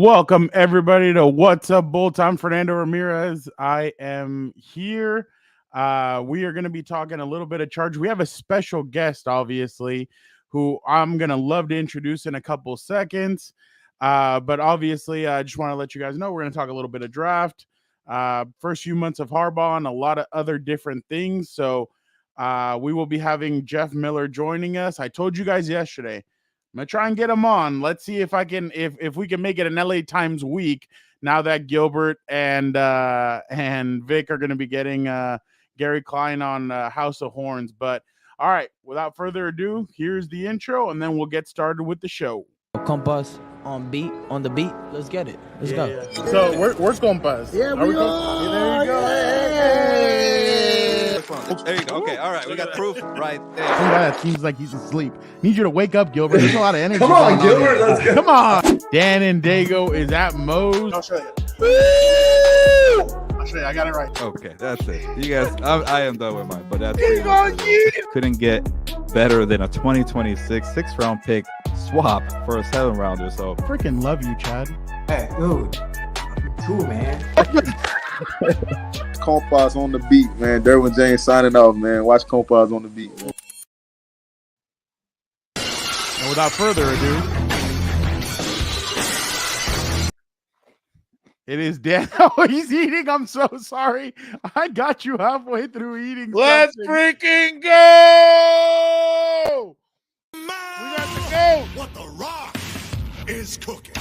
Welcome everybody to What's Up Bolt. I'm Fernando Ramirez. I am here. We are going to be talking a little bit of charge. We have a special guest, obviously, who I'm going to love to introduce in a couple seconds. But obviously, I just want to let you guys know we're going to talk a little bit of draft, first few months of Harbaugh, and a lot of other different things. So we will be having Jeff Miller joining us. I told you guys yesterday, I'm gonna try and get him on. Let's see if I can, if we can make it an LA Times week now that Gilbert and Vic are going to be getting Gary Klein on House of Horns. But all right, without further ado, here's the intro, and then we'll get started with the show. Compas on the beat. Let's get it. Let's go. Yeah. So where's Compas? Yeah, there you go. There you go. Okay, all right. We got proof right there. Some guy that seems like he's asleep. Need you to wake up, Gilbert. There's a lot of energy. Come on, Gilbert. Let's go. Come on. Dan and Daygo is at Moe's. I'll show you. Woo! I'll show you. I got it right. Okay, that's it. You guys, I am done with mine, but that's pretty much it. Couldn't get better than a 2026 6th-round pick swap for a 7th-rounder. So Freaking love you, Chad. Hey, dude. Cool, man. Compas on the beat, man. Derwin James signing off, man. Watch Compas on the beat, man. And without further ado, it is Dan. Oh, he's eating. I'm so sorry. I got you halfway through eating. Let's something. freaking go! We got to go. What the Rock is cooking.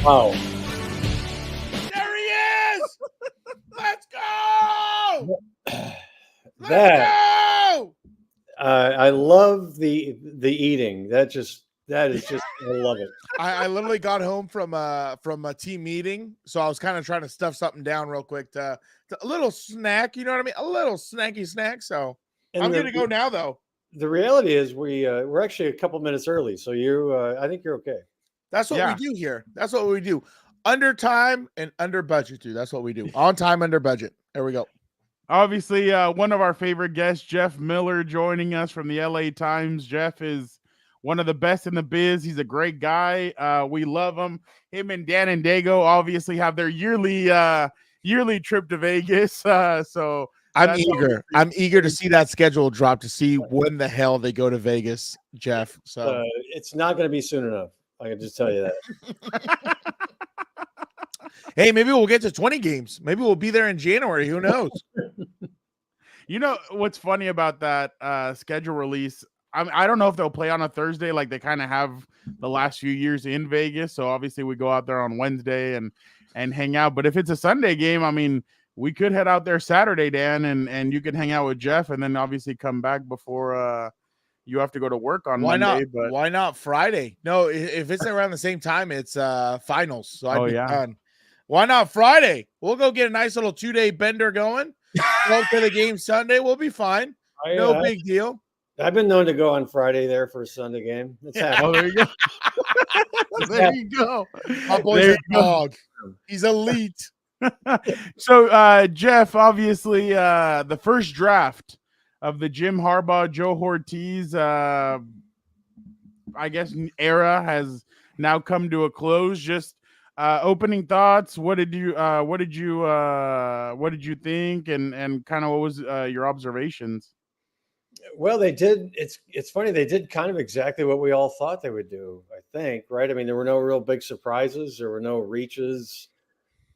Wow. There he is. Let's go. That Go. I love the eating. That is just I love it. I literally got home from a team meeting, so I was kind of trying to stuff something down real quick to a little snack. You know what I mean? A little snacky snack. So And I'm gonna go now, though. The reality is we're actually a couple minutes early, so I think you're okay. That's what Yeah. we do here. That's what we do. Under time and under budget, dude. That's what we do. On time, under budget. There we go. Obviously, one of our favorite guests, Jeff Miller, joining us from the LA Times. Jeff is one of the best in the biz. He's a great guy. We love him. Him and Dan and Daygo obviously have their yearly trip to Vegas. So I'm eager. I'm eager to see that schedule drop to see when the hell they go to Vegas, Jeff. So It's not going to be soon enough. I can just tell you that. hey, maybe we'll get to 20 games. Maybe we'll be there in January. Who knows? you know what's funny about that schedule release? I don't know if they'll play on a Thursday like they kind of have the last few years in Vegas. So obviously we go out there on Wednesday and hang out. But if it's a Sunday game, I mean, we could head out there Saturday, Dan, and you could hang out with Jeff and then obviously come back before you have to go to work on Monday. But Why not Friday? No, if it's around the same time, it's finals. So I'd be done. Why not Friday? We'll go get a nice little 2-day bender going. Go to the game Sunday. We'll be fine. No big deal. I've been known to go on Friday there for a Sunday game. It's happening. Oh, there you go. There you go. My boy's a dog. He's elite. So, Jeff, obviously, the first draft of the Jim Harbaugh, Joe Hortiz, I guess, era has now come to a close. Just opening thoughts. What did you think, and kind of what was your observations? Well, they did. It's funny. They did kind of exactly what we all thought they would do, I think, right? I mean, there were no real big surprises. There were no reaches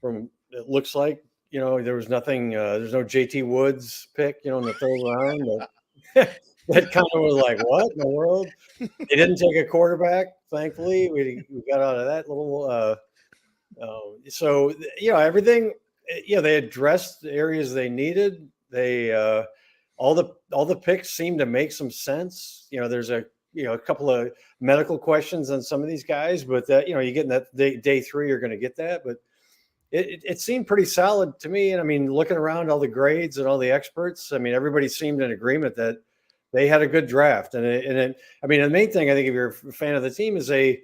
from, it looks like, there was nothing. There's no JT Woods pick, in the 3rd round. That kind of was like, what in the world? They didn't take a quarterback. Thankfully, we got out of that little. So, everything, they addressed the areas they needed. They, all the picks seem to make some sense. There's a couple of medical questions on some of these guys, but you get in that day 3, you're going to get that. But it seemed pretty solid to me. And I mean, looking around all the grades and all the experts, I mean, everybody seemed in agreement that they had a good draft. And I mean, the main thing I think if you're a fan of the team is they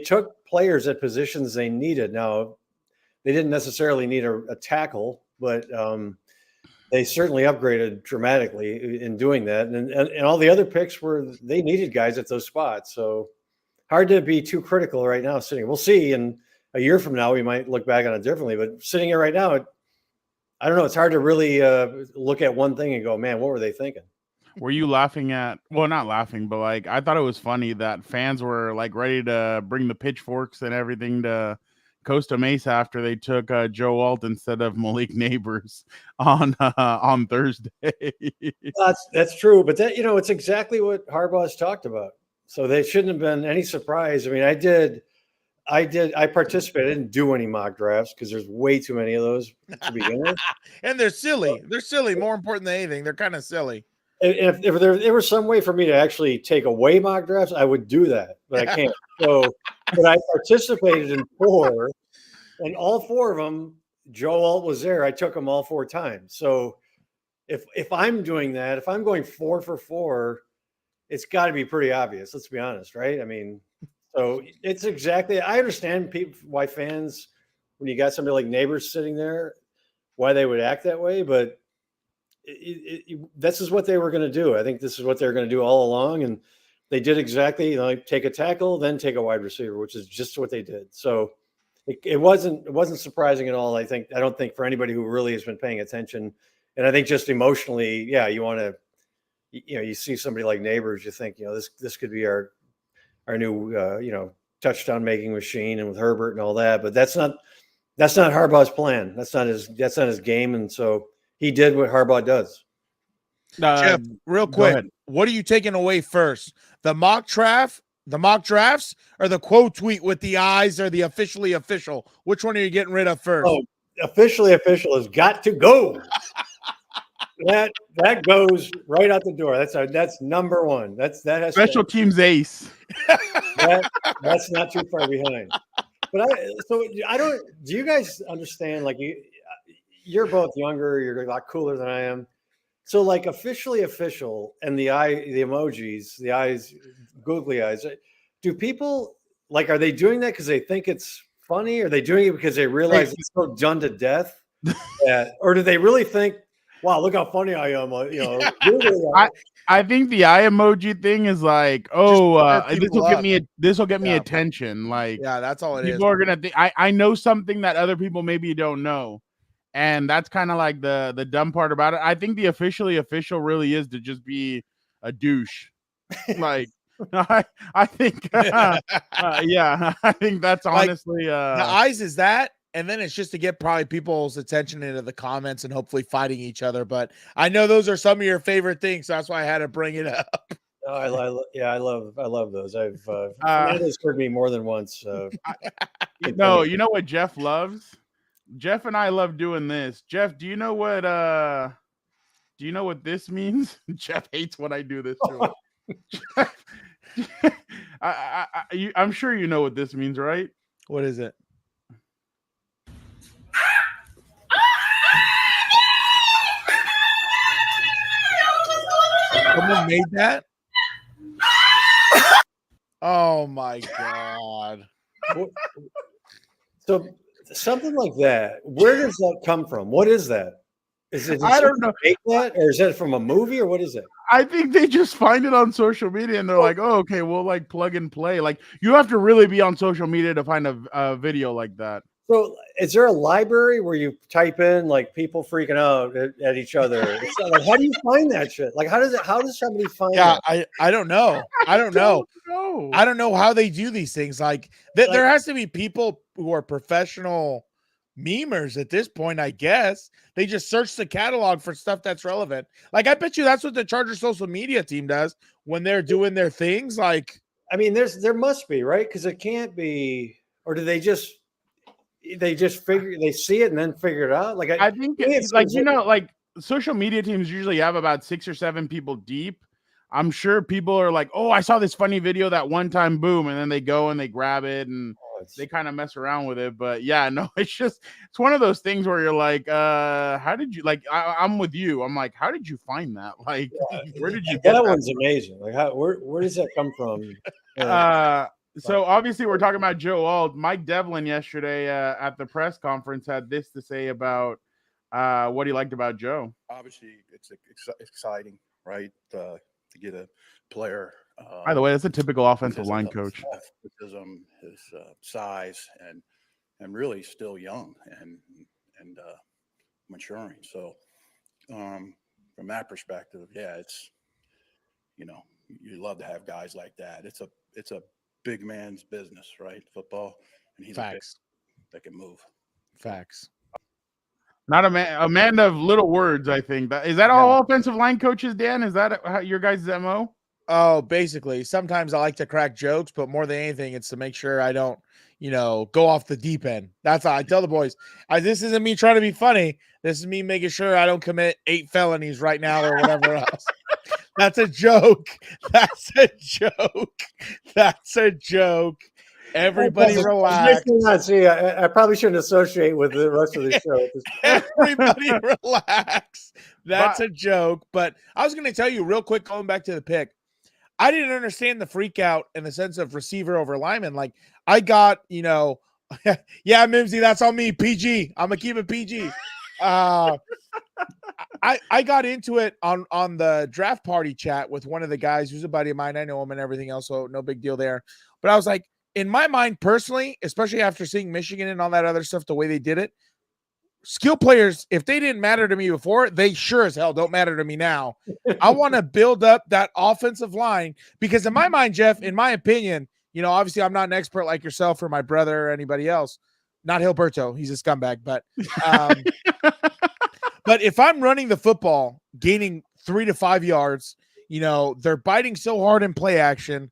took players at positions they needed. Now, they didn't necessarily need a tackle, but they certainly upgraded dramatically in doing that. And all the other picks they needed guys at those spots. So hard to be too critical right now sitting. We'll see. And a year from now, we might look back on it differently. But sitting here right now, I don't know. It's hard to really look at one thing and go, man, what were they thinking? Were you laughing at, well, not laughing, but like, I thought it was funny that fans were like ready to bring the pitchforks and everything to Costa Mesa after they took Joe Alt instead of Malik Neighbors on Thursday. That's true. But that, it's exactly what Harbaugh's talked about. So they shouldn't have been any surprise. I mean, I participated. I didn't do any mock drafts because there's way too many of those to begin with. And they're silly. They're silly. More important than anything. They're kind of silly. If there was some way for me to actually take away mock drafts, I would do that, but I can't. So, but I participated in 4, and all 4 of them, Joe Alt was there. I took them all 4 times. So if I'm doing that, if I'm going 4 for 4, it's got to be pretty obvious. Let's be honest, right? I mean, so it's exactly. I understand why fans, when you got somebody like Neighbors sitting there, why they would act that way, but. This is what they were going to do. I think this is what they're going to do all along. And they did exactly, take a tackle, then take a wide receiver, which is just what they did. So it wasn't surprising at all. I don't think for anybody who really has been paying attention. And I think just emotionally, yeah, you want to, you see somebody like Neighbors, you think, this could be our new, touchdown making machine, and with Herbert and all that, but that's not Harbaugh's plan. That's not his game. And so, he did what Harbaugh does. Jeff, real quick, what are you taking away first? The mock drafts, or the quote tweet with the eyes, or the officially official? Which one are you getting rid of first? Oh, officially official has got to go. that goes right out the door. That's number one. That has special teams ace. That's not too far behind. But I don't. Do you guys understand? Like you're both younger, you're a lot cooler than I am. So like officially official and the emojis, the eyes, googly eyes, do people are they doing that because they think it's funny? Or are they doing it because they realize it's so done to death? Or do they really think, wow, look how funny I am? I think the eye emoji thing is like, this will get me attention. Like, yeah, that's all it is. People are gonna think I know something that other people maybe don't know. And that's kind of like the dumb part about it. I think the officially official really is to just be a douche. Like, I think, yeah, I think that's honestly. The eyes is that, and then it's just to get probably people's attention into the comments and hopefully fighting each other. But I know those are some of your favorite things, so that's why I had to bring it up. Oh, I love those. Fernando's heard me more than once. No, you know what Jeff loves? Jeff and I love doing this. Jeff, do you know what this means? Jeff hates when I do this to him. I'm sure you know what this means, right? What is it? Someone made that? Oh my God. So something like that. Where does that come from? What is that? Is it? I don't know. That, or is that from a movie, or what is it? I think they just find it on social media and they're like, "Oh, okay, we'll like plug and play." Like you have to really be on social media to find a video like that. So, is there a library where you type in like people freaking out at each other? It's not like, how do you find that shit? Like, how does somebody find? Yeah, that? I don't know. I don't know. I don't know how they do these things. Like there has to be people who are professional memers at this point. I guess they just search the catalog for stuff that's relevant. Like, I bet you that's what the Chargers social media team does when they're doing their things. Like, I mean, there must be, right? Because it can't be, or do they just figure, they see it and then figure it out? Like, I think it's like, like social media teams usually have about 6 or 7 people deep. I'm sure people are like, "Oh, I saw this funny video that one time, boom," and then they go and they grab it and they kind of mess around with it. But yeah, no, it's one of those things where you're like, how did you, like, I'm with you. I'm like, how did you find that? Like, where did you get that? One's amazing. Like, where does that come from? So obviously we're talking about Joe Alt. Mike Devlin yesterday at the press conference had this to say about what he liked about Joe. Obviously, it's exciting, right? To get a player By the way, that's a typical offensive line because of coach. athleticism, his size, and really still young and maturing. So from that perspective, yeah, it's, you know, you love to have guys like that. It's a big man's business, right? Football, and he's Facts. that can move. Facts. Not a man of little words, I think. Is that all offensive line coaches, Dan? Is that your guys' MO? Oh, basically. Sometimes I like to crack jokes, but more than anything, it's to make sure I don't, go off the deep end. That's how I tell the boys. This isn't me trying to be funny. This is me making sure I don't commit 8 felonies right now or whatever else. That's a joke. That's a joke. That's a joke. Everybody relax. See, I probably shouldn't associate with the rest of the show. Everybody relax. That's a joke. But I was going to tell you real quick, going back to the pick, I didn't understand the freak out in the sense of receiver over lineman. Like, I got, yeah, Mimsy, that's on me. PG. I'm going to keep it PG. I got into it on the draft party chat with one of the guys who's a buddy of mine. I know him and everything else, so no big deal there. But I was like, in my mind personally, especially after seeing Michigan and all that other stuff, the way they did it, skill players, if they didn't matter to me before, they sure as hell don't matter to me now. I want to build up that offensive line because in my mind, Jeff, in my opinion, obviously I'm not an expert like yourself or my brother or anybody else. Not Hilberto. He's a scumbag. But but if I'm running the football, gaining 3 to 5 yards, they're biting so hard in play action,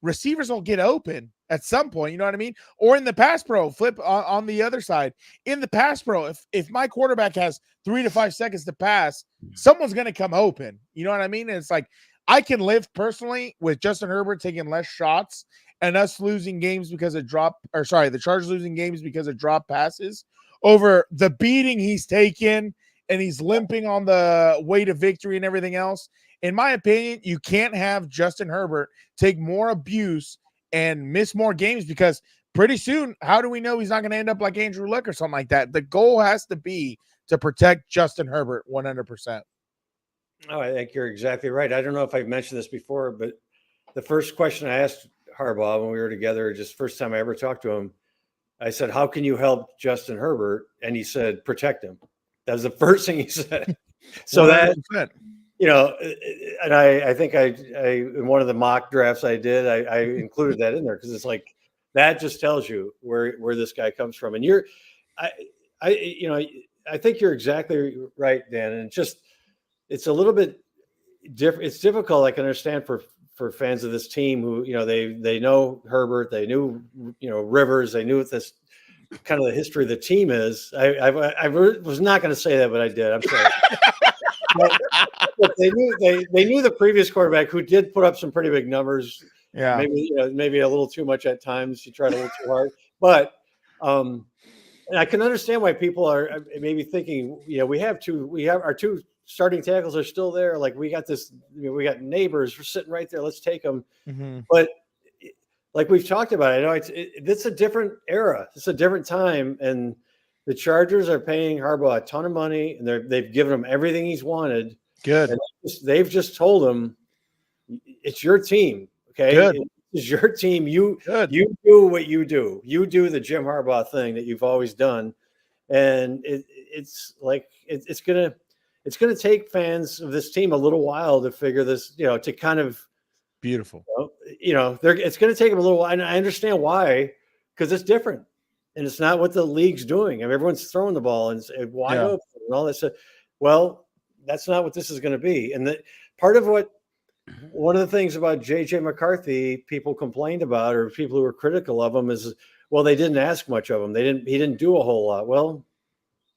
receivers will get open at some point, you know what I mean? Or in the pass pro, flip on the other side. In the pass pro, if my quarterback has 3 to 5 seconds to pass, someone's going to come open. You know what I mean? And it's like, I can live personally with Justin Herbert taking less shots and us losing games because of the Chargers losing games because of drop passes over the beating he's taken and he's limping on the way to victory and everything else. In my opinion, you can't have Justin Herbert take more abuse and miss more games because pretty soon, how do we know he's not going to end up like Andrew Luck or something like that? The goal has to be to protect Justin Herbert 100%. Oh, I think you're exactly right. I don't know if I've mentioned this before, but the first question I asked Harbaugh when we were together, just first time I ever talked to him, I said, how can you help Justin Herbert? And he said, protect him. That was the first thing he said. So 100%. That, and I think I in one of the mock drafts I did, I included that in there because it's like that just tells you where this guy comes from. And I think you're exactly right, Dan. And it's a little bit different. It's difficult. I can understand for fans of this team who they know Herbert, they knew Rivers, they knew what this kind of the history of the team is. I was not going to say that, but I did. I'm sorry. But they knew the previous quarterback who did put up some pretty big numbers. Yeah, maybe a little too much at times. He tried a little too hard, but and I can understand why people are maybe thinking, we have our 2 starting tackles are still there. Like we got this, we got neighbors. We're sitting right there. Let's take them. Mm-hmm. But like we've talked about, I know it's a different era. It's a different time, and the Chargers are paying Harbaugh a ton of money, and they've given him everything he's wanted. Good. And they've just told him, it's your team. Okay. Good. It's your team. You do what you do. You do the Jim Harbaugh thing that you've always done. And it's like, it's going to take fans of this team a little while to figure this, to kind of beautiful, it's going to take them a little while. And I understand why, because it's different. And it's not what the league's doing. I mean, everyone's throwing the ball and wide open and all that stuff. Well, that's not what this is going to be. And one of the things about JJ McCarthy, people complained about, or people who were critical of him, is, well, they didn't ask much of him. He didn't do a whole lot. Well,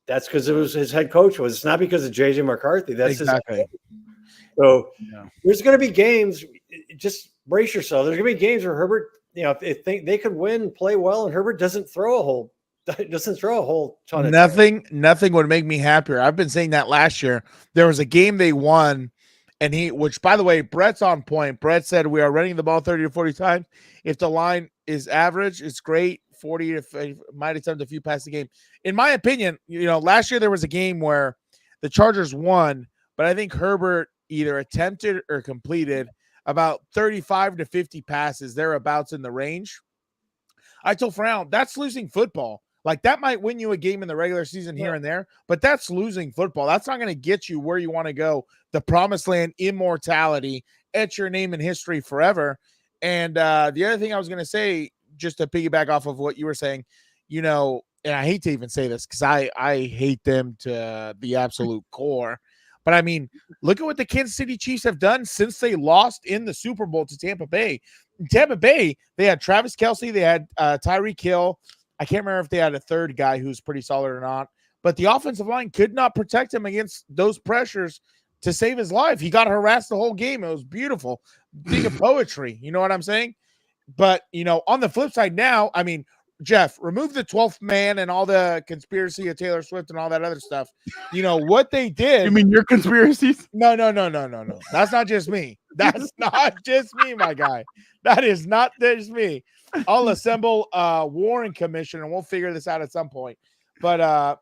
that's because it was his head coach. It's not because of JJ McCarthy. That's exactly. So there's going to be games. Just brace yourself. There's going to be games where Herbert, if they could win, play well, and Herbert doesn't throw a whole ton of nothing would make me happier. I've been saying that last year. There was a game they won, and which by the way, Brett's on point. Brett said we are running the ball 30 to 40 times. If the line is average, it's great. 40 to might attempt a few passes a game. In my opinion, last year there was a game where the Chargers won, but I think Herbert either attempted or completed about 35 to 50 passes, thereabouts in the range. I told Fernando, that's losing football. Like, that might win you a game in the regular season here and there, but that's losing football. That's not going to get you where you want to go. The promised land, immortality, etch your name in history forever. And the other thing I was going to say, just to piggyback off of what you were saying, and I hate to even say this because I hate them to the absolute core. But I mean, look at what the Kansas City Chiefs have done since they lost in the Super Bowl to Tampa Bay. In Tampa Bay, they had Travis Kelce, they had Tyreek Hill. I can't remember if they had a third guy who's pretty solid or not, but the offensive line could not protect him against those pressures to save his life. He got harassed the whole game. It was beautiful. Think of poetry. You know what I'm saying? But, on the flip side now, I mean, Jeff, remove the 12th man and all the conspiracy of Taylor Swift and all that other stuff. What they did. You mean your conspiracies? No. That's not just me. That's not just me, my guy. That is not just me. I'll assemble a Warren Commission and we'll figure this out at some point. But,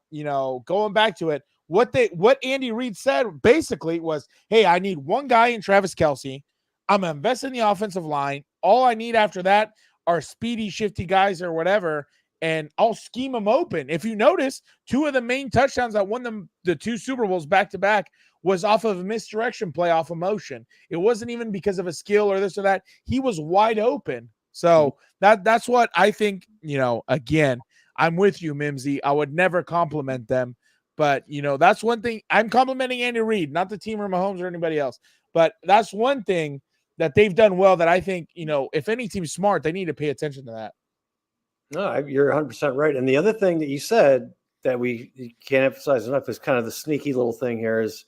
going back to it, what Andy Reid said basically was, hey, I need one guy in Travis Kelce. I'm going to invest in the offensive line. All I need after that are speedy, shifty guys or whatever, and I'll scheme them open. If you notice, 2 of the main touchdowns that won them the 2 Super Bowls back-to-back was off of a misdirection play off of motion. It wasn't even because of a skill or this or that. He was wide open. So that's what I think, again, I'm with you, Mimsy. I would never compliment them. But, that's one thing. I'm complimenting Andy Reid, not the team or Mahomes or anybody else. But that's one thing that they've done well that I think, if any team's smart, they need to pay attention to that. No, you're 100% right. And the other thing that you said that we can't emphasize enough is kind of the sneaky little thing here is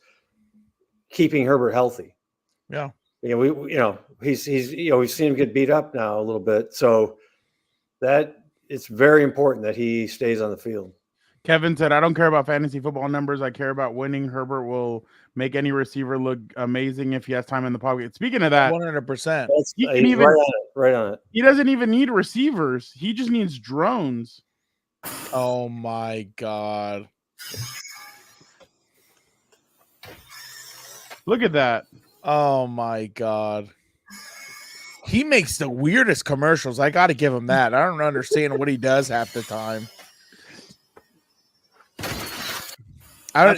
keeping Herbert healthy. Yeah. He's we've seen him get beat up now a little bit. So that it's very important that he stays on the field. Kevin said, I don't care about fantasy football numbers. I care about winning. Herbert will make any receiver look amazing if he has time in the pocket. Speaking of that, 100%. He can even, right on it. He doesn't even need receivers. He just needs drones. Oh, my God. Look at that. Oh, my God. He makes the weirdest commercials. I got to give him that. I don't understand what he does half the time. Never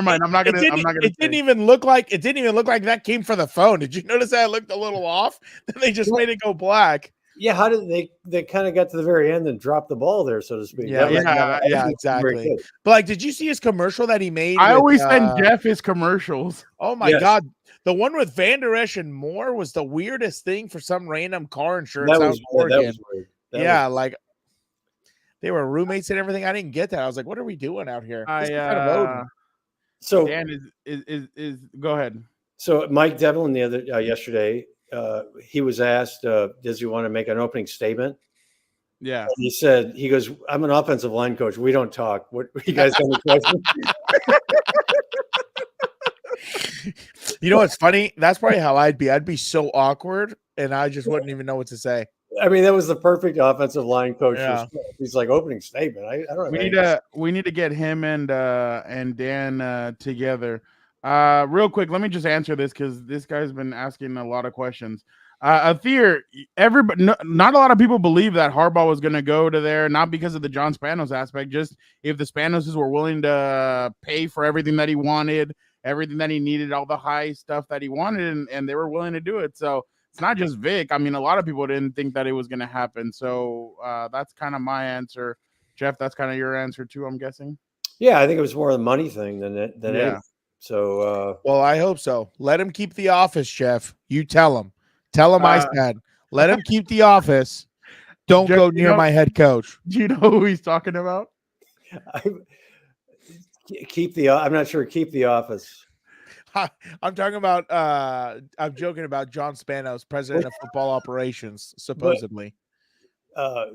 mind. I'm not gonna. It didn't even look like that came for the phone. Did you notice that it looked a little off? Then they just made it go black. Yeah, how did they kind of got to the very end and dropped the ball there, so to speak? Yeah, exactly. But did you see his commercial that he made? I always send Jeff his commercials. Oh my God. The one with Van Der Esch and Moore was the weirdest thing for some random car insurance out in Oregon. They were roommates and everything. I didn't get that. I was like, what are we doing out here? So Dan is go ahead. So Mike Devlin the other yesterday, he was asked, does he want to make an opening statement? Yeah. And he goes, I'm an offensive line coach. We don't talk. What you guys have any questions? You know what's funny? That's probably how I'd be. I'd be so awkward and I just wouldn't even know what to say. I mean, that was the perfect offensive line coach. Yeah. He's like, opening statement. I don't know. We need to get him and Dan together. Real quick, let me just answer this because this guy's been asking a lot of questions. Athir, not a lot of people believe that Harbaugh was going to go to there, not because of the John Spanos aspect, just if the Spanoses were willing to pay for everything that he wanted, everything that he needed, all the high stuff that he wanted, and they were willing to do it. So it's not just Vic. I mean, a lot of people didn't think that it was going to happen. So that's kind of my answer. Jeff, that's kind of your answer too, I'm guessing. Yeah, I think it was more of the money thing than anything. So, well, I hope so. Let him keep the office, Jeff. You tell him. Tell him I said. Let him keep the office. Don't Jeff, go near my head coach. Do you know who he's talking about? I'm not sure. Keep the office. I'm talking about. I'm joking about John Spanos, president of football operations, supposedly. I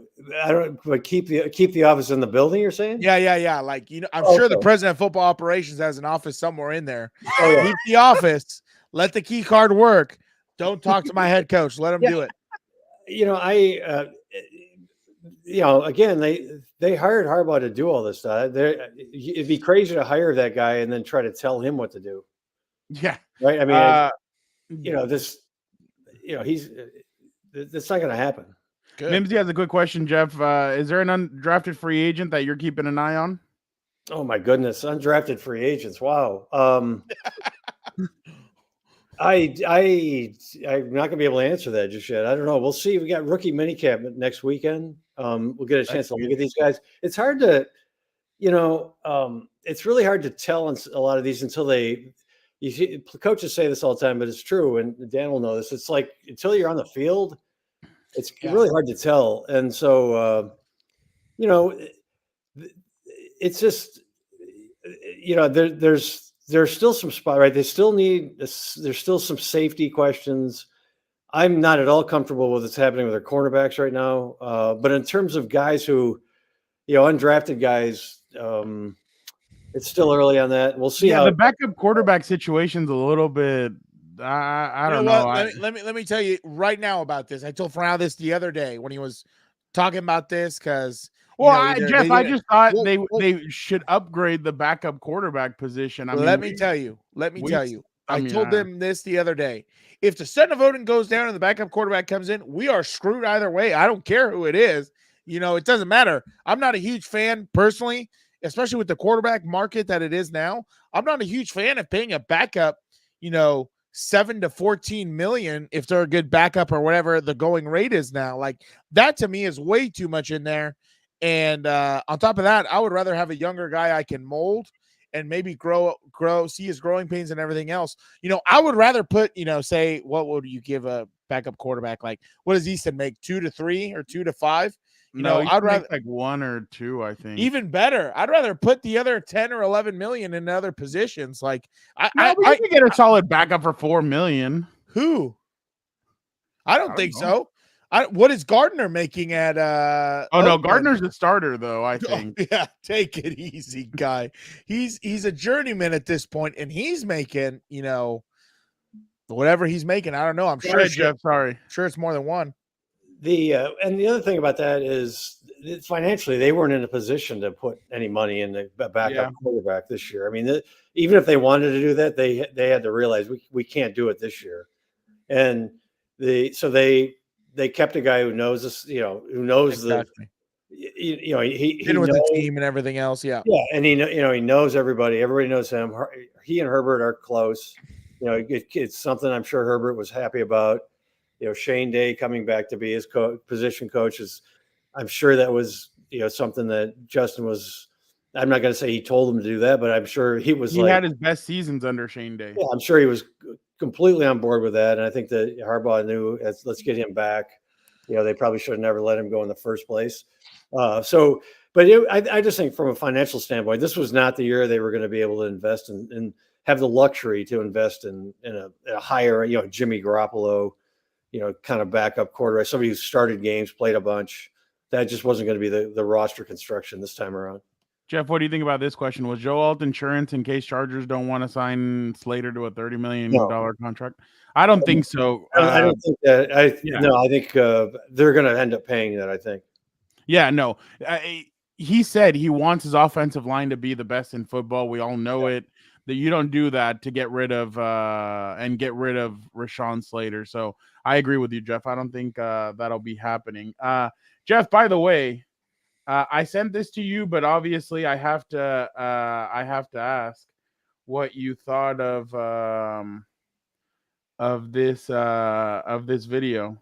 don't. But keep the office in the building. You're saying? Yeah. Like I'm sure the president of football operations has an office somewhere in there. Keep the office. Let the key card work. Don't talk to my head coach. Let him do it. Again, they hired Harbaugh to do all this stuff. It'd be crazy to hire that guy and then try to tell him what to do. Yeah. Right. I mean, this, he's that's not going to happen. Good. Mimsy has a quick question, Jeff. Is there an undrafted free agent that you're keeping an eye on? Oh my goodness, undrafted free agents. Wow. I'm not gonna be able to answer that just yet. I don't know. We'll see. We got rookie minicamp next weekend. We'll get a chance to look at these guys. It's hard to, it's really hard to tell on a lot of these until you see coaches say this all the time, but it's true. And Dan will know this. It's like until you're on the field, it's really hard to tell. And so, it's just, there's still some spot, right? There's still some safety questions. I'm not at all comfortable with what's happening with their cornerbacks right now. But in terms of guys who, undrafted guys, it's still early on that. We'll see how the backup quarterback situation's a little bit. I don't know. Let me tell you right now about this. I told Fernando this the other day when he was talking about this because. Jeff, I just thought they should upgrade the backup quarterback position. Let me tell you. I told them this the other day. If the Senate voting goes down and the backup quarterback comes in, we are screwed either way. I don't care who it is. It doesn't matter. I'm not a huge fan personally, especially with the quarterback market that it is now. I'm not a huge fan of paying a backup, $7 to $14 million if they're a good backup or whatever the going rate is now. Like that to me is way too much in there. And on top of that, I would rather have a younger guy I can mold and maybe grow, see his growing pains and everything else. I would rather put, say, what would you give a backup quarterback? Like, what does Easton make? 2 to 3 or 2 to 5? I'd rather like 1 or 2, I think. Even better. I'd rather put the other 10 or 11 million in other positions. Like, I can get a solid backup for $4 million. Who? I don't think so. What is Gardner making at no, Gardner's the starter though, I think. Yeah, take it easy, guy. He's a journeyman at this point, and he's making, whatever he's making. I don't know. I'm sure it's more than 1. And the other thing about that is financially they weren't in a position to put any money in the backup quarterback this year. I mean, even if they wanted to do that, they had to realize we can't do it this year. And they kept a guy who knows this, who knows exactly. He been with the team and everything else. Yeah. Yeah. And he knows everybody. Everybody knows him. He and Herbert are close. It's something I'm sure Herbert was happy about. Shane Day coming back to be his position coach I'm sure that was, something that Justin was, I'm not going to say he told him to do that, but I'm sure he had his best seasons under Shane Day. Yeah, I'm sure he was completely on board with that. And I think that Harbaugh knew, let's get him back. They probably should have never let him go in the first place. I just think from a financial standpoint, this was not the year they were going to be able to invest and have the luxury to invest in a higher, Jimmy Garoppolo, kind of backup quarterback, somebody who started games, played a bunch. That just wasn't going to be the roster construction this time around. Jeff, what do you think about this question? Was Joe Alt insurance in case Chargers don't want to sign Slater to a $30 million contract? I don't think so. I don't think that. No, I think they're going to end up paying that, I think. Yeah, no. He said he wants his offensive line to be the best in football. We all know it. That you don't do that to get rid of Rashawn Slater. So I agree with you, Jeff. I don't think that'll be happening. Jeff, by the way, I sent this to you, but obviously I have to ask what you thought of this video.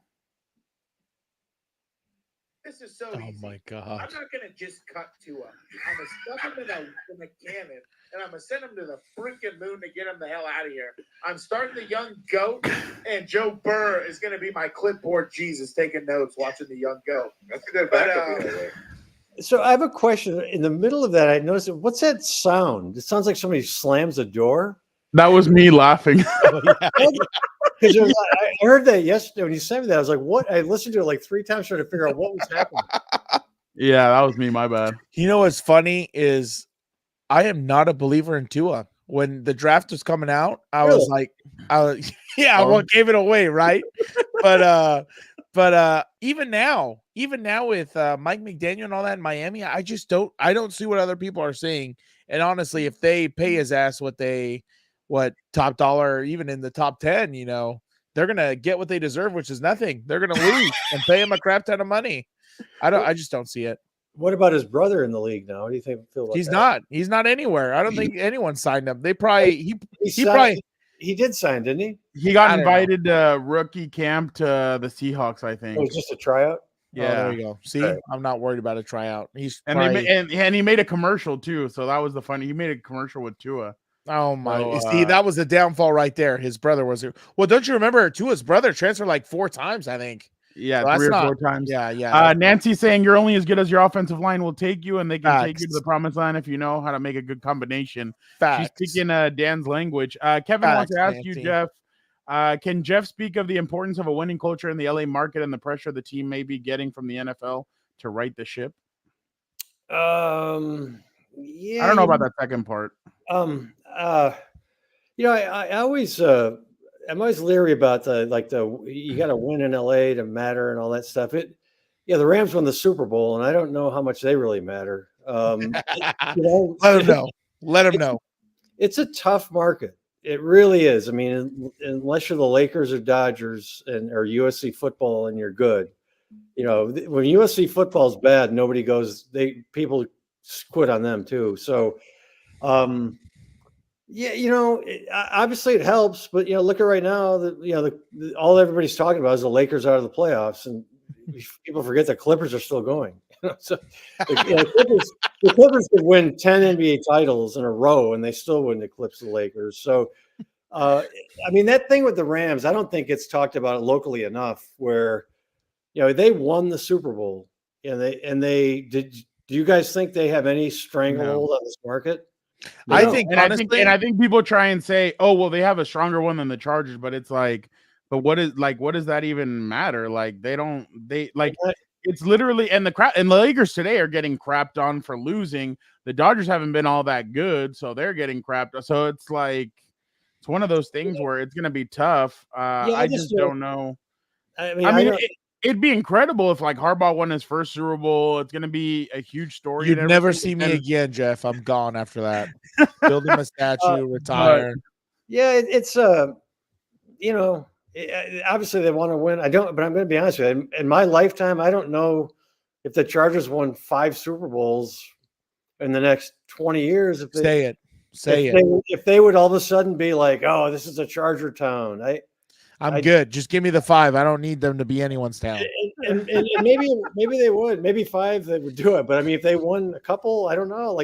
This is so easy. My God. I'm not going to just cut to him. I'm going to stuff him in a cannon, and I'm going to send him to the freaking moon to get him the hell out of here. I'm starting the young goat, and Joe Burr is going to be my clipboard Jesus taking notes watching the young goat. That's a good backup. So I have a question. In the middle of that, I noticed, what's that sound? It sounds like somebody slams a door. That was me laughing. Because I heard that yesterday when you sent me that. I was like, what? I listened to it like 3 times trying to figure out what was happening. Yeah, that was me. My bad. What's funny is I am not a believer in Tua. When the draft was coming out, I was like, gave it away, right? But even now with Mike McDaniel and all that in Miami, I don't see what other people are seeing. And honestly, if they pay his ass what they top dollar, even in the top 10, they're going to get what they deserve, which is nothing. They're going to lose and pay him a crap ton of money. I just don't see it. What about his brother in the league now? What do you think? Feel about He's not anywhere. I don't think anyone signed him. They probably, he did sign, didn't he? He got invited to rookie camp to the Seahawks, I think. It was just a tryout. Yeah, there you go. See, I'm not worried about a tryout. And he made a commercial too. So that was the funny. He made a commercial with Tua. Oh my! See, that was the downfall right there. His brother was. Well, don't you remember Tua's brother transferred like 4 times? I think. Yeah, so 3 or 4 times. Yeah. Nancy's saying you're only as good as your offensive line will take you, and they can take you to the promised land if you know how to make a good combination. Facts. She's speaking Dan's language. Kevin wants to ask you, Jeff. Can Jeff speak of the importance of a winning culture in the LA market and the pressure the team may be getting from the NFL to right the ship? Yeah, I don't know about that second part. I always I'm always leery about you got to win in LA to matter and all that stuff. The Rams won the Super Bowl, and I don't know how much they really matter. Let them know. It's a tough market. It really is. I mean, unless you're the Lakers or Dodgers or USC football, and you're good. When USC football is bad, nobody goes. People quit on them too. So, obviously it helps, but look at right now that all everybody's talking about is the Lakers out of the playoffs, and people forget the Clippers are still going. So the Clippers could win 10 NBA titles in a row, and they still wouldn't eclipse the Lakers. So, that thing with the Rams, I don't think it's talked about locally enough. Where they won the Super Bowl, and they did. Do you guys think they have any stranglehold on this market? No. I think people try and say, oh, well, they have a stronger one than the Chargers, but it's like, but what does that even matter? Like, it's literally, and the Lakers today are getting crapped on for losing. The Dodgers haven't been all that good, so they're getting crapped. So it's like, it's one of those things where it's going to be tough. I just don't know. It'd be incredible if Harbaugh won his first Super Bowl. It's going to be a huge story. You'd never see me again, Jeff. I'm gone after that. Build him a statue, retire. It's obviously they want to win. I don't, but I'm going to be honest with you. In my lifetime, I don't know if the Chargers won 5 Super Bowls in the next 20 years. If they would all of a sudden be like, oh, this is a Charger town. I'm good. Just give me the 5. I don't need them to be anyone's town. And maybe they would. Maybe 5 they would do it. But if they won a couple, I don't know.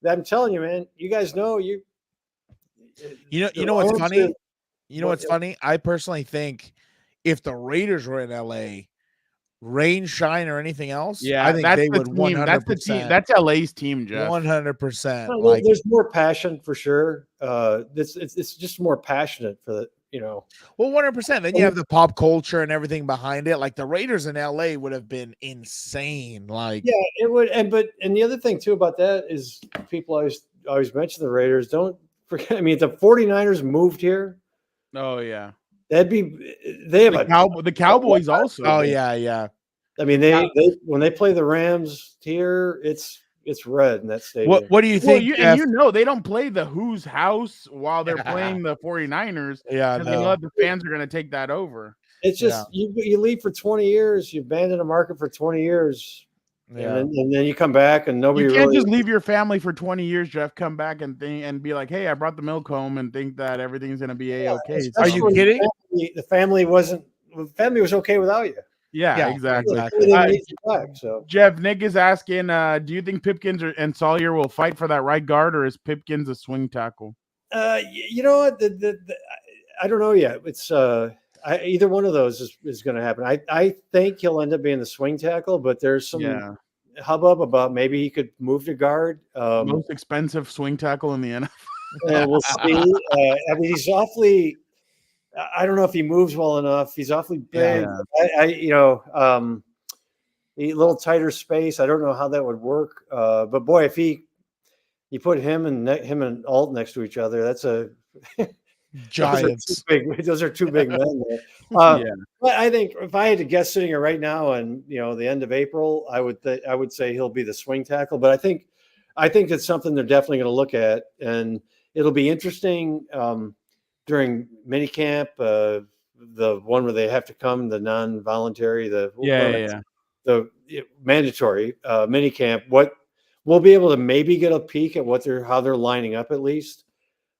I'm telling you, man. You guys know You know what's funny? What's funny? I personally think if the Raiders were in LA, rain, shine, or anything else, I think they would 100%. That's the team. That's LA's team, Jeff. 100%. There's more passion for sure. It's just more passionate for the. Well, 100%. Then you have the pop culture and everything behind it. Like the Raiders in LA would have been insane. It would. And the other thing too about that is people always mention the Raiders. Don't forget. I mean, the 49ers moved here. Oh yeah. They have the Cowboys also. Oh yeah. I mean, they when they play the Rams here, it's red in that stadium. What do you think? Well, they don't play the Who's House while they're playing the 49ers. Yeah, they know the fans are going to take that over. It's just you leave for 20 years, you abandon a market for 20 years, and then you come back and nobody. You can't just leave your family for 20 years, Jeff. Come back and be like, hey, I brought the milk home, and think that everything's going to be a-okay. Are you kidding? The family was okay without you. Yeah, exactly. So Jeff, Nick is asking, do you think Pipkins and Sawyer will fight for that right guard, or is Pipkins a swing tackle? You know what? I don't know yet. It's either one of those is going to happen. I think he'll end up being the swing tackle, but there's some hubbub about maybe he could move to guard. Most expensive swing tackle in the NFL. We'll see. I mean, he's awfully. I don't know if he moves well enough. He's awfully big. Yeah. A little tighter space. I don't know how that would work. But boy, if you put him and Alt next to each other, that's a giants. Those are two big men there. But I think if I had to guess sitting here right now and the end of April, I would say he'll be the swing tackle. But I think that's something they're definitely going to look at. And it'll be interesting during minicamp, the one where they have to come, the non-voluntary, the mandatory minicamp. What we'll be able to maybe get a peek at how they're lining up at least.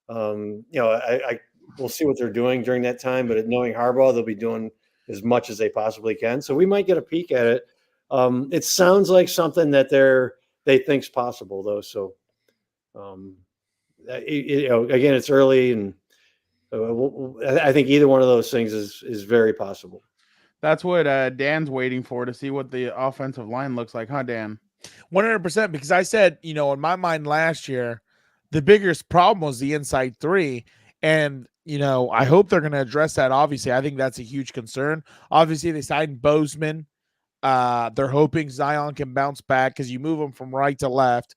We'll see what they're doing during that time, but knowing Harbaugh, they'll be doing as much as they possibly can. So we might get a peek at it. It sounds like something that they think's possible, though. So, again, it's early, and I think either one of those things is very possible. That's what Dan's waiting for, to see what the offensive line looks like, huh, Dan? 100%, because I said, in my mind last year, the biggest problem was the inside three. And, I hope they're going to address that. Obviously, I think that's a huge concern. Obviously, they signed Bozeman. They're hoping Zion can bounce back because you move him from right to left.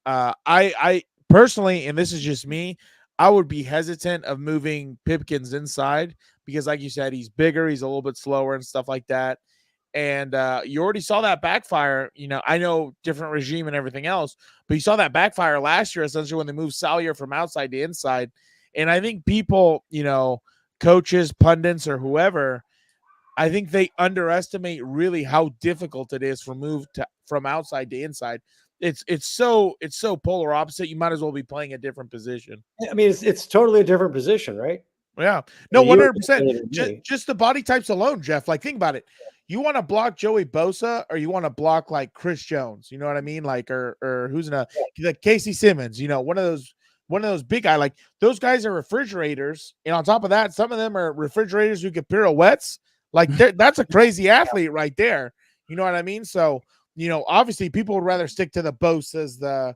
I personally, and this is just me, I would be hesitant of moving Pipkins inside because, like you said, he's bigger, he's a little bit slower and stuff like that. And you already saw that backfire. I know different regime and everything else, but you saw that backfire last year, essentially, when they moved Salyer from outside to inside. And I think people, coaches, pundits, or whoever, I think they underestimate really how difficult it is from outside to inside. It's so polar opposite. You might as well be playing a different position. I mean, it's totally a different position, right? Yeah. No, 100%. Just the body types alone, Jeff. Like, think about it. You want to block Joey Bosa, or you want to block like Chris Jones? You know what I mean? Like, or who's like Casey Simmons? One of those big guys. Like, those guys are refrigerators, and on top of that, some of them are refrigerators who get pirouettes. Like, that's a crazy athlete right there. You know what I mean? So, obviously people would rather stick to the Bosas, the,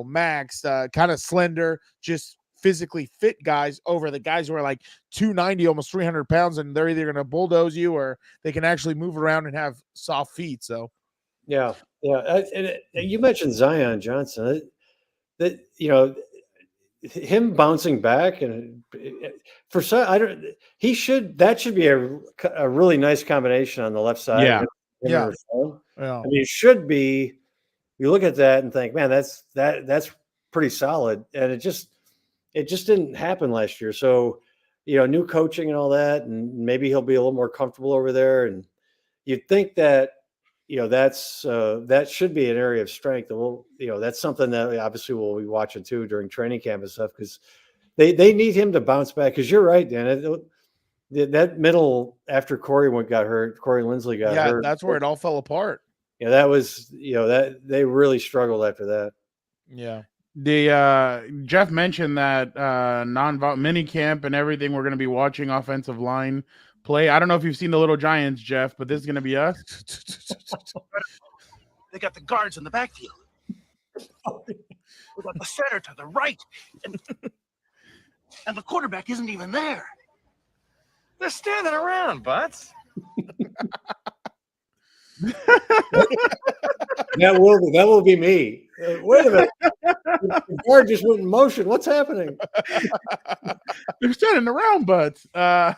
Max, kind of slender, just physically fit guys over the guys who are like 290, almost 300 pounds, and they're either going to bulldoze you or they can actually move around and have soft feet. So, yeah. And you mentioned Zion Johnson. Him bouncing back, and for some, that should be a really nice combination on the left side. Yeah. I mean, it should be. You look at that and think, man, that's pretty solid, and it just didn't happen last year. So, new coaching and all that, and maybe he'll be a little more comfortable over there. And you'd think that, that should be an area of strength. And that's something that obviously we'll be watching too during training camp and stuff, because they need him to bounce back. Because you're right, Dan. That middle after Corey got hurt, Corey Linsley got hurt. Yeah, that's where it all fell apart. Yeah, that was that they really struggled after that. Yeah. The Jeff mentioned that mini camp and everything. We're going to be watching offensive line play. I don't know if you've seen the Little Giants, Jeff, but this is going to be us. They got the guards in the backfield. We got the center to the right, and the quarterback isn't even there. They're standing around, butts. That will be me. Wait a minute. The guard just went in motion. What's happening? They're standing around, butts. I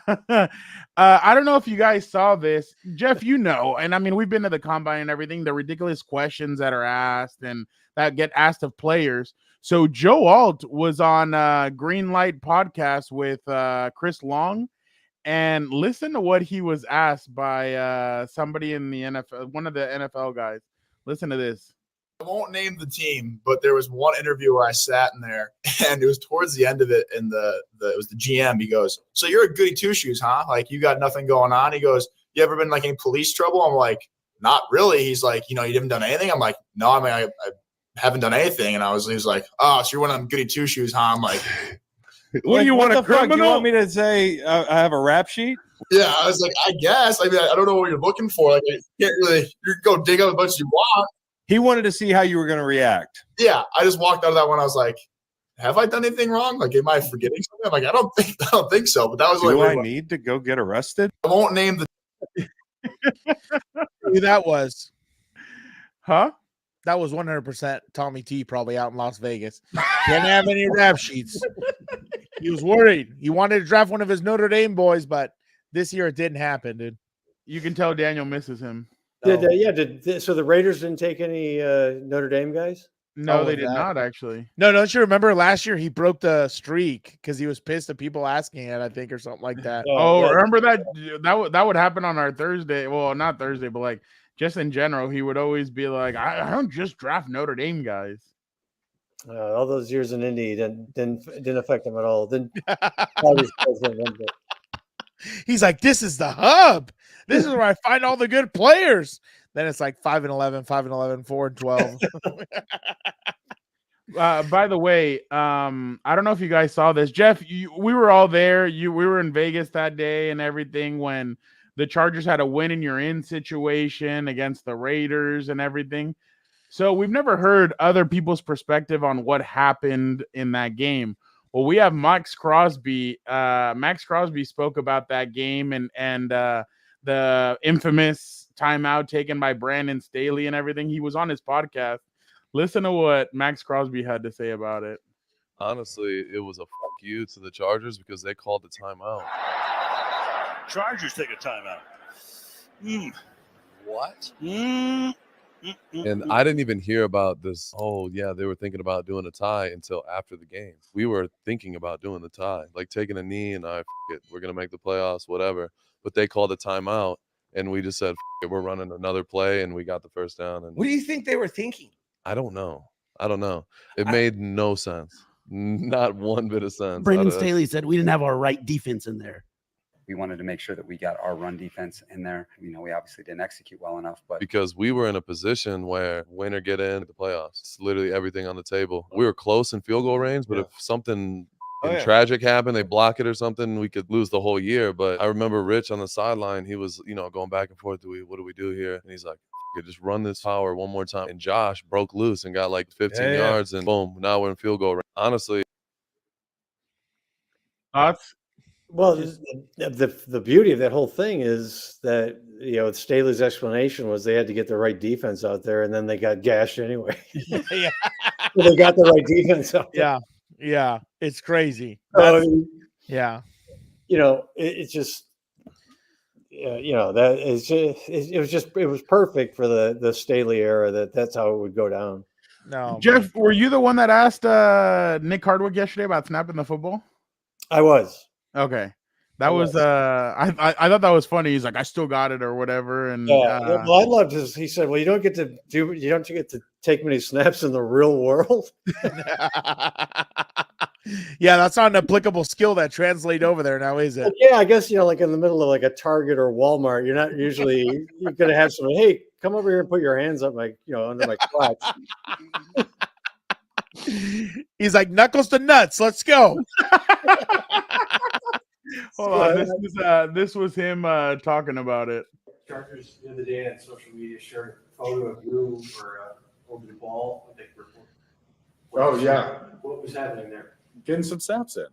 don't know if you guys saw this, Jeff. And I mean, we've been to the combine and everything. The ridiculous questions that are asked and that get asked of players. So Joe Alt was on Green Light podcast with Chris Long. And listen to what he was asked by somebody in the NFL, one of the NFL guys. Listen to this. I won't name the team, but there was one interview where I sat in there, and it was towards the end of it, and it was the GM. He goes, "So you're a goody two shoes, huh? Like, you got nothing going on?" He goes, "You ever been like in police trouble?" I'm like, "Not really." He's like, "You haven't done anything?" I'm like, "No, I mean, I haven't done anything." And he was like, "Oh, so you're one of them goody two shoes, huh?" I'm like, What do you want, a criminal? You want me to say I have a rap sheet? Yeah, I was like, I guess. I mean, I don't know what you're looking for. Like, you can't really – you go dig up as much as you want. He wanted to see how you were going to react. Yeah, I just walked out of that one. I was like, have I done anything wrong? Like, am I forgetting something? I'm like, I don't think so. But that was Do I need to go get arrested? I won't name the who that was. Huh? That was 100% Tommy T, probably out in Las Vegas. Can't have any rap sheets. He was worried. He wanted to draft one of his Notre Dame boys, but this year it didn't happen, dude. You can tell Daniel misses him. So the Raiders didn't take any Notre Dame guys? No, they did not actually. No, don't you remember last year he broke the streak because he was pissed at people asking it, I think, or something like that. Remember that would happen on our Thursday. Well, not Thursday, but like just in general, he would always be like, I don't just draft Notre Dame guys. All those years in Indy didn't affect him at all. He's like, this is the hub. This is where I find all the good players. Then it's like 5-11, 5-11, 4-12. By the way, I don't know if you guys saw this, Jeff. We were all there. We were in Vegas that day and everything when the Chargers had a win in your in situation against the Raiders and everything. So we've never heard other people's perspective on what happened in that game. Well, we have Max Crosby. Max Crosby spoke about that game and the infamous timeout taken by Brandon Staley and everything. He was on his podcast. Listen to what Max Crosby had to say about it. Honestly, it was a fuck you to the Chargers because they called the timeout. Chargers take a timeout. What? And I didn't even hear about this. Oh, yeah, they were thinking about doing a tie until after the game. We were thinking about doing the tie, like taking a knee and we're going to make the playoffs, whatever. But they called a timeout and we just said, we're running another play and we got the first down. And what do you think they were thinking? I don't know. It made no sense. Not one bit of sense. Brandon Staley said we didn't have our right defense in there. We wanted to make sure that we got our run defense in there. We obviously didn't execute well enough, but because we were in a position where win or get in the playoffs, it's literally everything on the table. We were close in field goal range, but if something tragic happened, they block it or something, we could lose the whole year. But I remember Rich on the sideline, he was, going back and forth. What do we do here? And he's like, just run this power one more time. And Josh broke loose and got like 15 yards and boom, now we're in field goal range. Honestly. Thoughts? Well, the beauty of that whole thing is that, Staley's explanation was they had to get the right defense out there, and then they got gashed anyway. Yeah. They got the right defense out there. Yeah. It's crazy. Yeah. It's just, that is just, it was perfect for the Staley era that's how it would go down. No, Jeff, were you the one that asked Nick Hardwick yesterday about snapping the football? I was. Okay. That was I thought that was funny. He's like, I still got it or whatever. And well, I loved his. He said, "Well, you don't get to take many snaps in the real world." Yeah, that's not an applicable skill that translate over there now, is it? Yeah, I guess like in the middle of like a Target or Walmart, you're not usually you're gonna have some. Hey, come over here and put your hands up, under my crotch. He's like, knuckles to nuts. Let's go. Hold on. This was him talking about it. Chargers the other day on social media shared a photo of you over the ball. I think what was happening there? Getting some snaps in.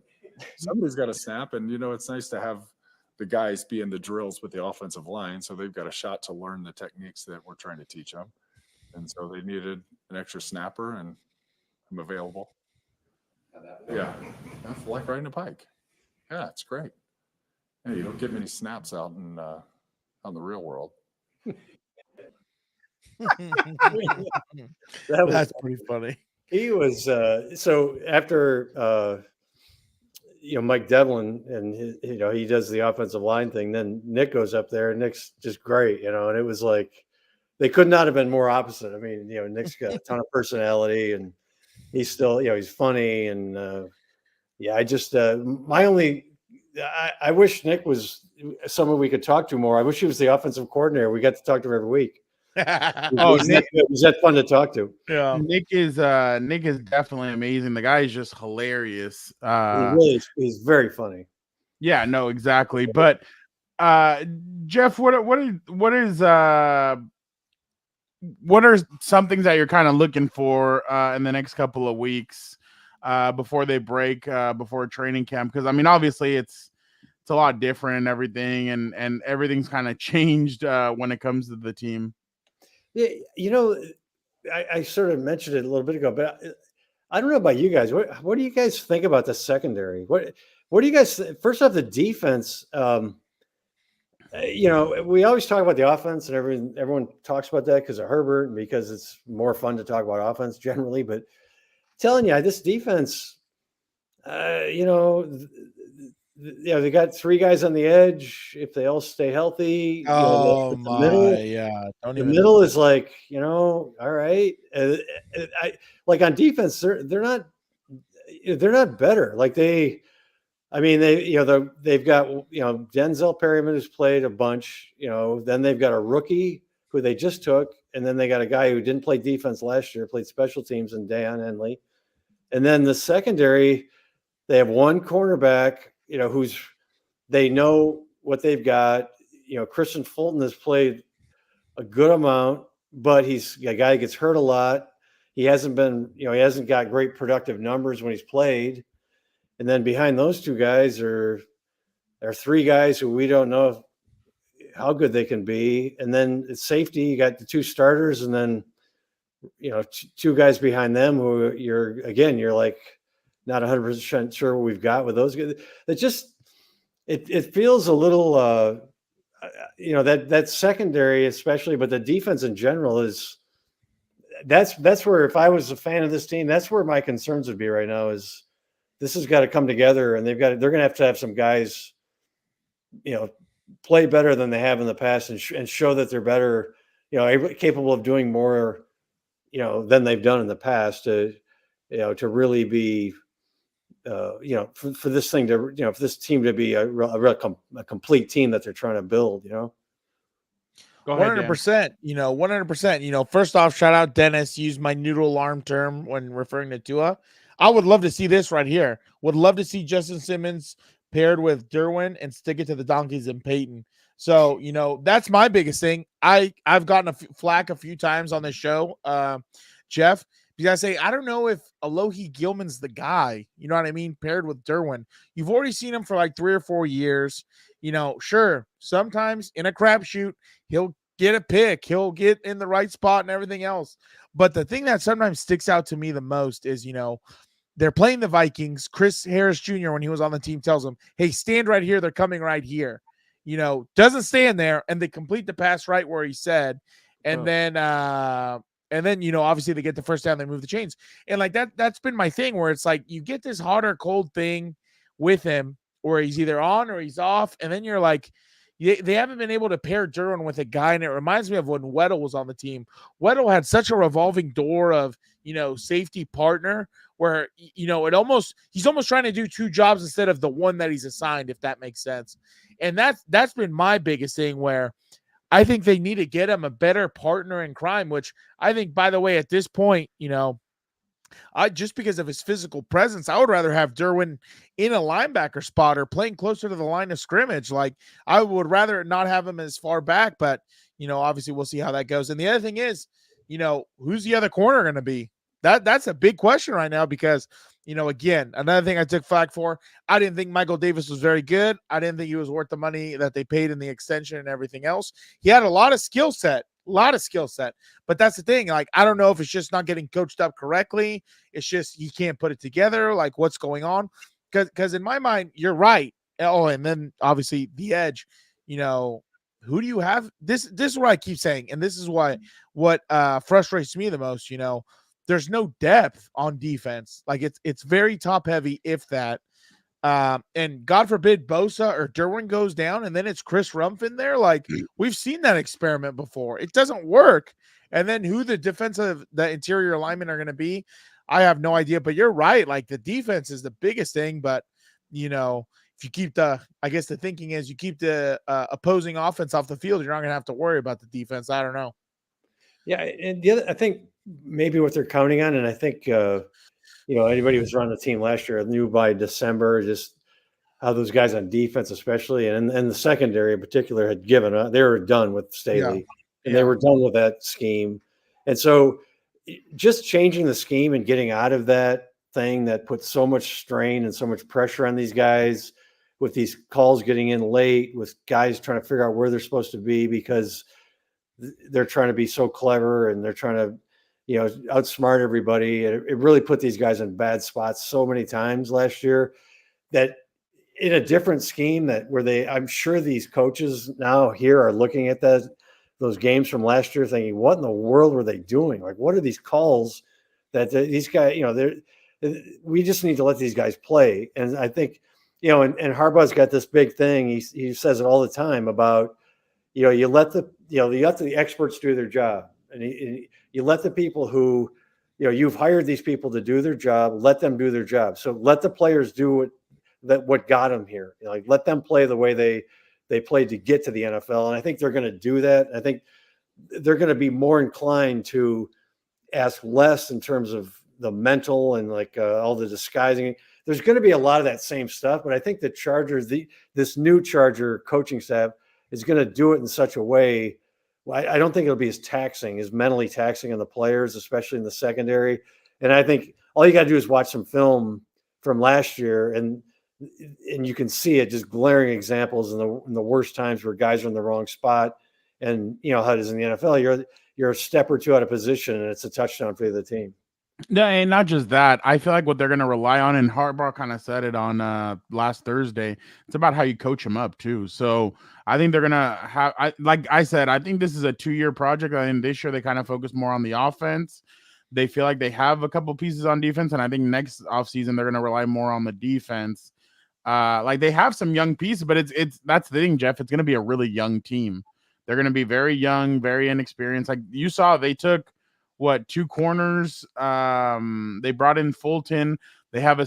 Somebody's got to snap, and it's nice to have the guys be in the drills with the offensive line, so they've got a shot to learn the techniques that we're trying to teach them. And so they needed an extra snapper, and I'm available. Yeah, I like riding a bike. Yeah, it's great. Yeah, you don't get many snaps out in on the real world. That's pretty funny. He was so after Mike Devlin and he does the offensive line thing. Then Nick goes up there, and Nick's just great, and it was like they could not have been more opposite. I mean, Nick's got a ton of personality, and he's still he's funny, and I just I wish Nick was someone we could talk to more. I wish he was the offensive coordinator. We got to talk to him every week. Was that fun to talk to? Yeah, Nick is definitely amazing. The guy is just hilarious. He's very funny. Yeah, no, exactly. But Jeff, what are some things that you're kind of looking for in the next couple of weeks before they break before training camp? Because I mean, obviously it's a lot different and everything, and everything's kind of changed when it comes to the team. Yeah, I sort of mentioned it a little bit ago, but I don't know about you guys. What do you guys think about the secondary? What do you guys? First off, the defense. we always talk about the offense, and everyone talks about that because of Herbert and because it's more fun to talk about offense generally. But telling you, this defense, they got 3 guys on the edge. If they all stay healthy, the middle, yeah. The middle is like, all right. Like on defense, they're not better. Like they've got, Denzel Perryman who's played a bunch, then they've got a rookie who they just took. And then they got a guy who didn't play defense last year, played special teams, and Dan Henley. And then the secondary, they have one cornerback, who's, they know what they've got. Christian Fulton has played a good amount, but he's a guy who gets hurt a lot. He hasn't been, he hasn't got great productive numbers when he's played. And then behind those 2 guys are 3 guys who we don't know how good they can be. And then at safety, you got the 2 starters, and then, 2 guys behind them who you're like not 100% sure what we've got with those guys. It feels a little, that secondary especially, but the defense in general that's where, if I was a fan of this team, that's where my concerns would be right now. Is this has got to come together, and they're going to have some guys, play better than they have in the past, and show that they're better, capable of doing more, than they've done in the past to really be, for this thing to, for this team to be a complete team that they're trying to build, 100%, 100%. First off, shout out Dennis, used my noodle alarm term when referring to Tua. I would love to see this right here. Would love to see Justin Simmons paired with Derwin and stick it to the Donkeys and Peyton. So, that's my biggest thing. I've gotten flack a few times on this show, Jeff, because I say, I don't know if Alohi Gilman's the guy, you know what I mean, paired with Derwin. You've already seen him for like 3 or 4 years. Sure, sometimes in a crapshoot, he'll get a pick, he'll get in the right spot and everything else. But the thing that sometimes sticks out to me the most is, they're playing the Vikings. Chris Harris Jr., when he was on the team, tells them, hey, stand right here. They're coming right here. Doesn't stand there, and they complete the pass right where he said. And then, obviously they get the first down, they move the chains. And like that's been my thing, where it's like you get this hot or cold thing with him where he's either on or he's off. And then you're like, they haven't been able to pair Derwin with a guy. And it reminds me of when Weddle was on the team. Weddle had such a revolving door of, safety partner where, he's almost trying to do 2 jobs instead of the one that he's assigned, if that makes sense. And that's been my biggest thing, where I think they need to get him a better partner in crime, which I think, by the way, at this point, just because of his physical presence, I would rather have Derwin in a linebacker spot or playing closer to the line of scrimmage. Like, I would rather not have him as far back, but, obviously we'll see how that goes. And the other thing is, who's the other corner going to be? That's a big question right now because, again, another thing I took flack for, I didn't think Michael Davis was very good. I didn't think he was worth the money that they paid in the extension and everything else. He had a lot of skill set, but that's the thing. Like, I don't know if it's just not getting coached up correctly. It's just, he can't put it together. Like, what's going on? Because in my mind, you're right. Oh, and then obviously the edge, who do you have? This is what I keep saying. And this is what frustrates me the most, there's no depth on defense. Like, it's very top heavy, if that. And God forbid Bosa or Derwin goes down and then it's Chris Rumph in there. Like, we've seen that experiment before. It doesn't work. And then who the interior linemen are going to be, I have no idea. But you're right. Like, the defense is the biggest thing. But, if you keep I guess the thinking is you keep the opposing offense off the field, you're not going to have to worry about the defense. I don't know. Yeah. And the other, I think maybe what they're counting on, and I think, anybody who was around the team last year knew by December just how those guys on defense, especially, and the secondary in particular, had given up. They were done with Staley, and they were done with that scheme. And so just changing the scheme and getting out of that thing that puts so much strain and so much pressure on these guys, with these calls getting in late, with guys trying to figure out where they're supposed to be because they're trying to be so clever and they're trying to, outsmart everybody. And it really put these guys in bad spots so many times last year that in a different scheme I'm sure these coaches now here are looking at those games from last year thinking, what in the world were they doing? Like, what are these calls that these guys, we just need to let these guys play. And I think, and Harbaugh's got this big thing. He says it all the time about, you let the experts do their job, and you let the people who, you've hired these people to do their job, let them do their job. So let the players do what got them here. Like, let them play the way they played to get to the NFL. And I think they're going to do that. I think they're going to be more inclined to ask less in terms of the mental and all the disguising. There's going to be a lot of that same stuff, but I think the Chargers, this new Charger coaching staff is going to do it in such a way. I don't think it'll be as mentally taxing on the players, especially in the secondary. And I think all you got to do is watch some film from last year, and you can see it, just glaring examples in the worst times where guys are in the wrong spot. And how it is in the NFL, you're a step or two out of position, and it's a touchdown for the team. No, and not just that. I feel like what they're going to rely on, and Harbaugh kind of said it on last Thursday, it's about how you coach them up too. So I think they're going to have, like I said, I think this is a 2-year project. I think this year they kind of focus more on the offense. They feel like they have a couple pieces on defense, and I think next offseason they're going to rely more on the defense. They have some young pieces, but it's that's the thing, Jeff. It's going to be a really young team. They're going to be very young, very inexperienced. Like you saw, they took 2 corners. They brought in Fulton. They have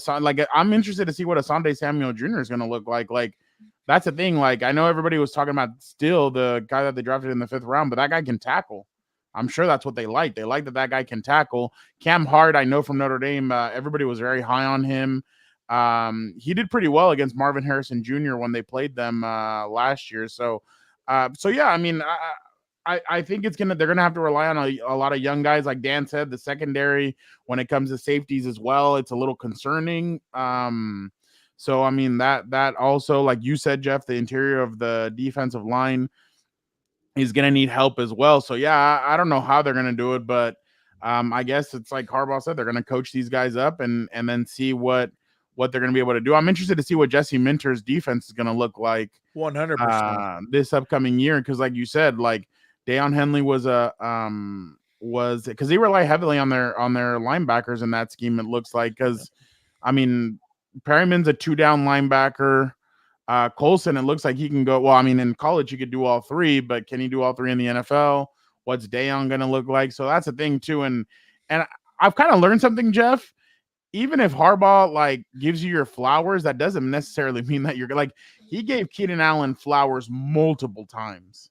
I'm interested to see what Asante Samuel Jr. is going to look like. Like, that's the thing. Like, I know everybody was talking about still the guy that they drafted in the 5th round, but that guy can tackle. I'm sure that's what they like. They like that guy can tackle. Cam Hart, I know from Notre Dame, everybody was very high on him. He did pretty well against Marvin Harrison Jr. when they played them last year. So yeah, I mean, I think they're gonna have to rely on a lot of young guys. Like Dan said, the secondary, when it comes to safeties as well, it's a little concerning. So I mean that also, like you said, Jeff, the interior of the defensive line is gonna need help as well. So yeah, I don't know how they're gonna do it, but I guess it's like Harbaugh said, they're gonna coach these guys up and then see what they're going to be able to do. I'm interested to see what Jesse Minter's defense is going to look like 100% this upcoming year. Because like you said, like Deion Henley was because they rely heavily on their linebackers in that scheme. It looks like, because I mean, Perryman's a 2-down linebacker. Colson, it looks like he can go. Well, I mean, in college he could do all 3, but can he do all 3 in the NFL? What's Deion going to look like? So that's a thing too. And I've kind of learned something, Jeff. Even if Harbaugh gives you your flowers, that doesn't necessarily mean that you're he gave Keenan Allen flowers multiple times,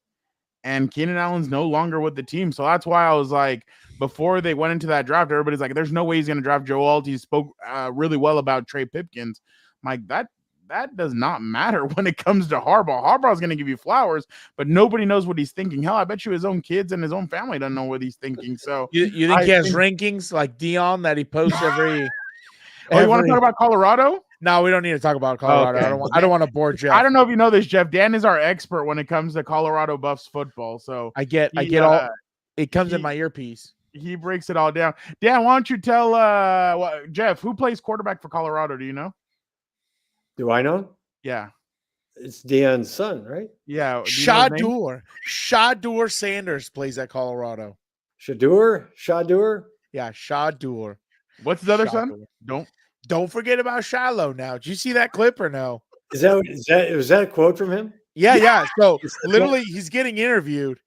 and Keenan Allen's no longer with the team. So that's why I was like, before they went into that draft, everybody's like, there's no way he's going to draft Joe Alt. He spoke really well about Trey Pipkins. I'm like, that does not matter when it comes to Harbaugh. Harbaugh's going to give you flowers, but nobody knows what he's thinking. Hell, I bet you his own kids and his own family don't know what he's thinking. So you think he has rankings like Dion that he posts every? You want to talk about Colorado? No, we don't need to talk about Colorado. Okay. I don't want to bore Jeff. I don't know if you know this, Jeff. Dan is our expert when it comes to Colorado Buffs football. So I get all. It comes in my earpiece. He breaks it all down. Dan, why don't you tell Jeff, who plays quarterback for Colorado? Do you know? Do I know? Yeah. It's Deion's son, right? Yeah. Shador Sanders plays at Colorado. Shador? Yeah, Shador. What's his other son? Don't forget about Shiloh now. Did you see that clip or no? Was that a quote from him? Yeah. So literally he's getting interviewed,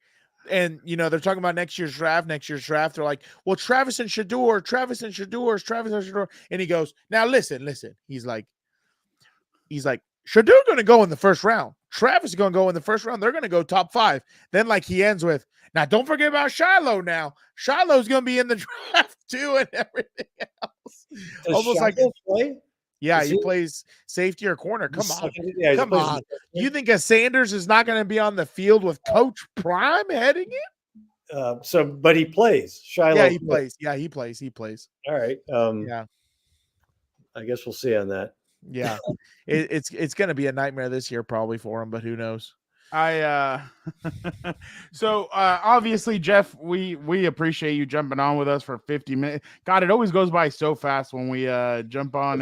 and they're talking about next year's draft. They're like, well, Travis and Shador. And he goes, now listen. He's like, Shador going to go in the first round. Travis is going to go in the first round. They're going to go top 5. Then he ends with, now don't forget about Shiloh now. Shiloh's going to be in the draft too and everything else. Does almost Shiloh play? Yeah, he plays safety or corner. Come on. You think a Sanders is not going to be on the field with Coach Prime heading it? But he plays. Shiloh. Yeah, he plays. Yeah, he plays. All right. Yeah. I guess we'll see on that. Yeah, it's going to be a nightmare this year probably for him, but who knows? So obviously, Jeff, we appreciate you jumping on with us for 50 minutes. God, it always goes by so fast when we jump on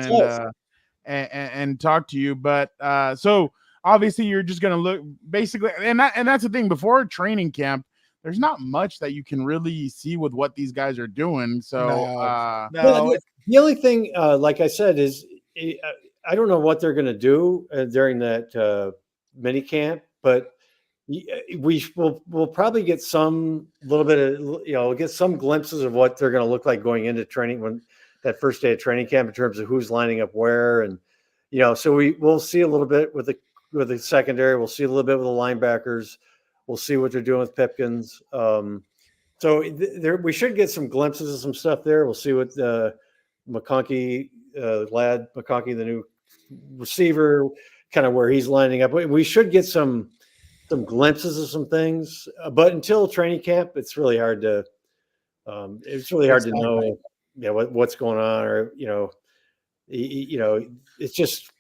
and talk to you. But so obviously you're just gonna look basically, and that's the thing. Before training camp, there's not much that you can really see with what these guys are doing. So the only thing, like I said, is I don't know what they're going to do during that mini camp, but we'll probably get some little bit of, get some glimpses of what they're going to look like going into training when that first day of training camp in terms of who's lining up where. And, so we'll see a little bit with the secondary. We'll see a little bit with the linebackers. We'll see what they're doing with Pipkins. So we should get some glimpses of some stuff there. We'll see what McConkey, Lad McConkey, the new receiver, kind of where he's lining up. We should get some glimpses of some things, but until training camp, it's really hard to know, what's going on, or it's just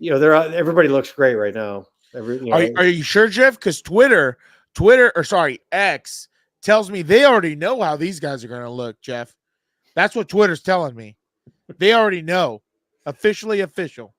everybody looks great right now. Are you sure, Jeff? Because X tells me they already know how these guys are going to look, Jeff. That's what Twitter's telling me. They already know. Official.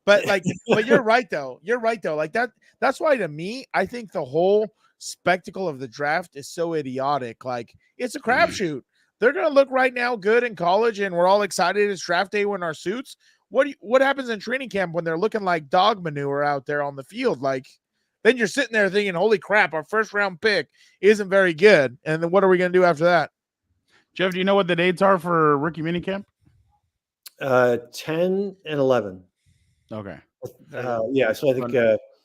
But but you're right though. Like that's why, to me, I think the whole spectacle of the draft is so idiotic. Like, it's a crapshoot. They're going to look right now good in college, and we're all excited it's draft day in our suits. What happens in training camp when they're looking like dog manure out there on the field? Like, then you're sitting there thinking, holy crap, our first round pick isn't very good. And then what are we going to do after that? Jeff, do you know what the dates are for rookie minicamp? 10 and 11. Okay. So I think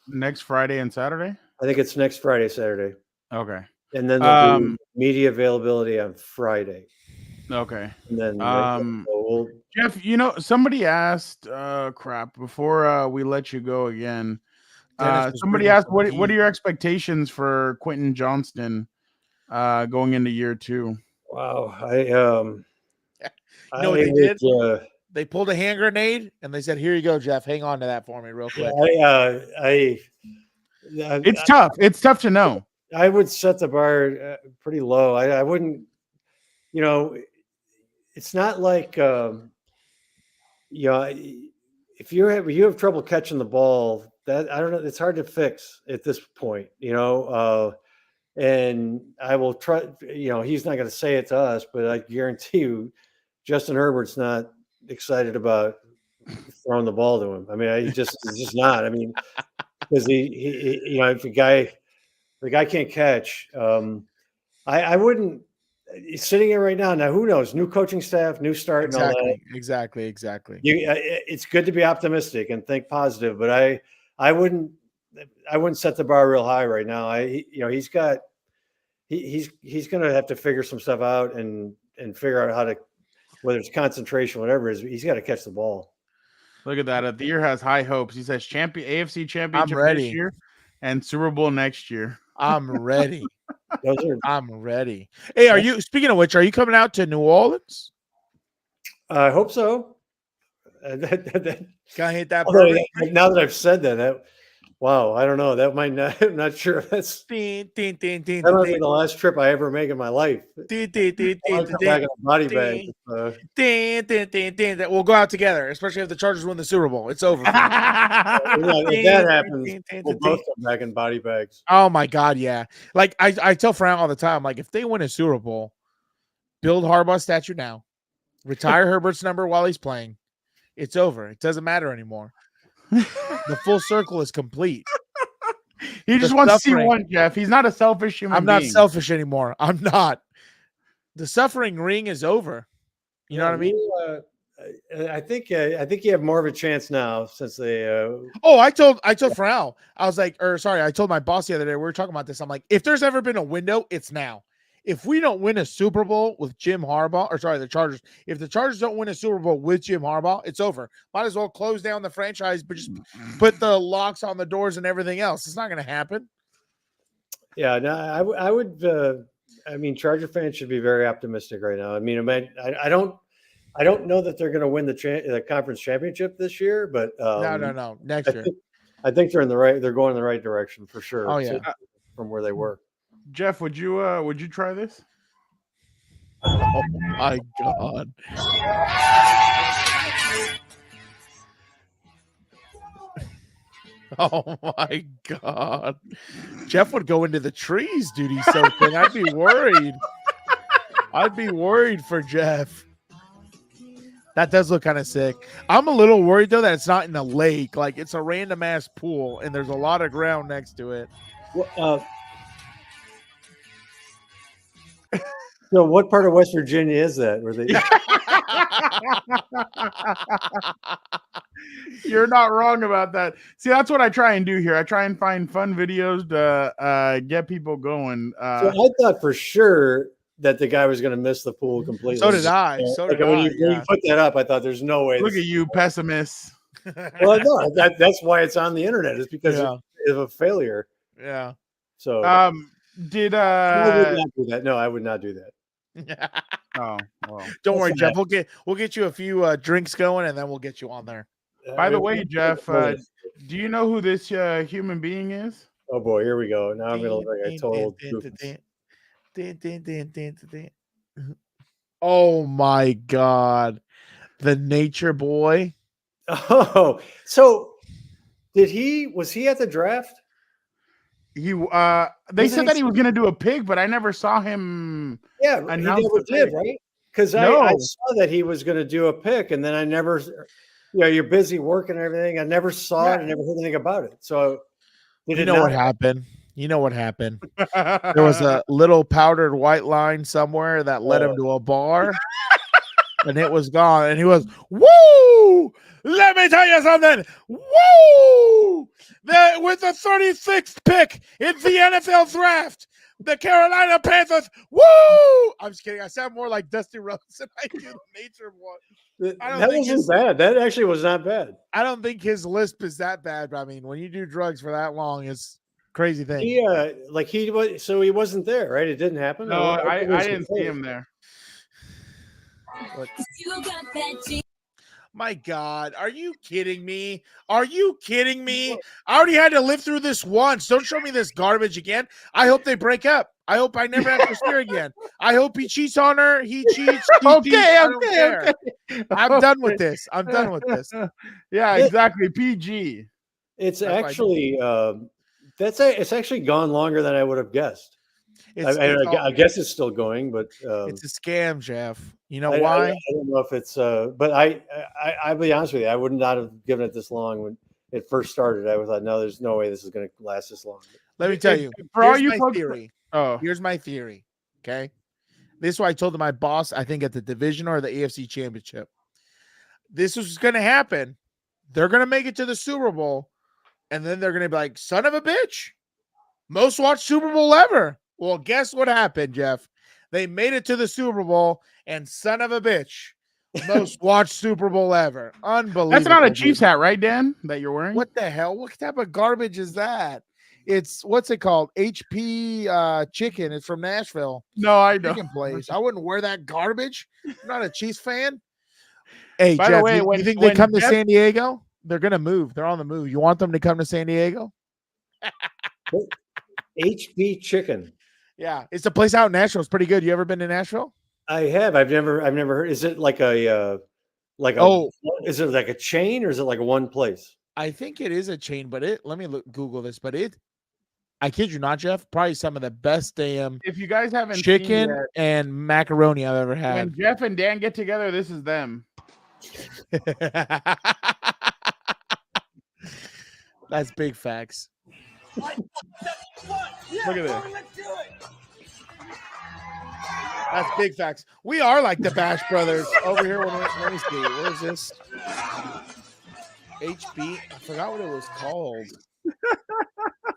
next Friday and Saturday? I think it's next Friday, Saturday. Okay. And then there'll be media availability on Friday. Okay. And then Jeff, somebody asked before we let you go again. Somebody asked what are your expectations for Quentin Johnston going into year 2? Wow. What they did? They pulled a hand grenade and they said, "Here you go, Jeff. Hang on to that for me real quick." It's tough. It's tough to know. I would set the bar pretty low. I wouldn't, it's not like, if you have trouble catching the ball, that I don't know, it's hard to fix at this point, and I will try, he's not going to say it to us, but I guarantee you, Justin Herbert's not excited about throwing the ball to him. I mean, he's just not. I mean, because he if the guy can't catch, I wouldn't. He's sitting here right now. Now, who knows? New coaching staff, new start, and all that. Exactly. It's good to be optimistic and think positive, but I wouldn't set the bar real high right now. He's going to have to figure some stuff out and figure out how to, whether it's concentration, whatever it is, he's got to catch the ball. Look at that. Athir has high hopes. He says AFC championship this year and Super Bowl next year. I'm ready. I'm ready. Hey, speaking of which, are you coming out to New Orleans? I hope so. Gotta hit that. Now that I've said that, wow, I don't know. That might not. I'm not sure if that's. That might be the last trip I ever make in my life. Back in a body bag. We'll go out together, especially if the Chargers win the Super Bowl. It's over. If that happens, we'll both come back in body bags. Oh my God, yeah. Like I tell Frank all the time, like, if they win a Super Bowl, build Harbaugh statue now, retire Herbert's number while he's playing. It's over. It doesn't matter anymore. The full circle is complete. He just wants to see one, Jeff. He's not a selfish human being. I'm not selfish anymore. I'm not. The suffering ring is over. You know what I mean? I think you have more of a chance now since they. I told Frau. I was like, I told my boss the other day. We were talking about this. I'm like, if there's ever been a window, it's now. If we don't win a Super Bowl with Jim Harbaugh, the Chargers, if the Chargers don't win a Super Bowl with Jim Harbaugh, it's over. Might as well close down the franchise, but just put the locks on the doors and everything else. It's not going to happen. Yeah, no, I would. I mean, Charger fans should be very optimistic right now. I mean, I don't know that they're going to win the conference championship this year, but no, next year. I think they're going in the right direction for sure. Oh yeah, from where they were. Jeff, would you try this? Oh my God. Oh my God. Jeff would go into the trees, dude. He's so thin. I'd be worried. I'd be worried for Jeff. That does look kind of sick. I'm a little worried, though, that it's not in a lake. Like, it's a random ass pool, and there's a lot of ground next to it. Well, so what part of West Virginia is that? Where they You're not wrong about that. See, that's what I try and do here. I try and find fun videos to get people going. So I thought for sure that the guy was going to miss the pool completely. So did I. When you put that up, I thought there's no way. Look at you, pessimist. Well, no, that's why it's on the internet. It's because of a failure. Yeah. So I would not do that. No, I would not do that. Oh, well. Don't worry, Jeff. We'll get you a few drinks going, and then we'll get you on there. By the way, Jeff, do you know who this human being is? Oh boy, here we go. Now I'm gonna look like a total Oh my God, the nature boy. Oh, so was he at the draft? They said that he was gonna do a pig, but I never saw him. Yeah, he never did, right? Because I saw that he was gonna do a pick, and then I never. You're busy working and everything. I never saw it. I never heard anything about it. So, what happened? You know what happened? There was a little powdered white line somewhere that led him to a bar, and it was gone. And he was, woo! Let me tell you something. Woo! With the 36th pick in the NFL draft, the Carolina Panthers. Woo! I'm just kidding. I sound more like Dusty Rhodes than I do the nature one. That wasn't bad. That actually was not bad. I don't think his lisp is that bad. But I mean, when you do drugs for that long, it's a crazy thing. He wasn't there, right? It didn't happen. No, I didn't see him there. My God, are you kidding me? Are you kidding me? I already had to live through this once. Don't show me this garbage again. I hope they break up. I hope I never have to see her again. I hope he cheats on her. He cheats. Okay. I'm done with this. I'm done with this. Yeah, exactly. PG. It's actually it's actually gone longer than I would have guessed. I guess it's still going, but it's a scam, Jeff. You know I why? don't know if it's but I'll be honest with you, I would not have given it this long when it first started. I thought, no, there's no way this is going to last this long. Let me tell you, for all you folks, here's my theory. Okay, this is what I told my boss. I think at the division or the AFC Championship, this was going to happen. They're going to make it to the Super Bowl, and then they're going to be like, "Son of a bitch, most watched Super Bowl ever." Well, guess what happened, Jeff? They made it to the Super Bowl, and son of a bitch, most watched Super Bowl ever. Unbelievable. That's not a Chiefs hat, right, Dan, that you're wearing? What the hell? What type of garbage is that? It's, what's it called? HP Chicken. It's from Nashville. No, I know. Chicken place. I wouldn't wear that garbage. I'm not a Chiefs fan. Hey, by Jeff, the way, you think they come to San Diego? They're going to move. They're on the move. You want them to come to San Diego? HP Chicken. Yeah, it's a place out in Nashville. It's pretty good. You ever been to Nashville? I have. I've never heard. Is it like is it like a chain or is it like one place? I think it is a chain, but let me Google this. But I kid you not, Jeff, probably some of the best damn. If you guys haven't chicken and macaroni I've ever had. When Jeff and Dan get together, this is them. That's big facts. Look at this. That's big facts. We are like the Bash Brothers over here. Let me see. What is this? HB. I forgot what it was called.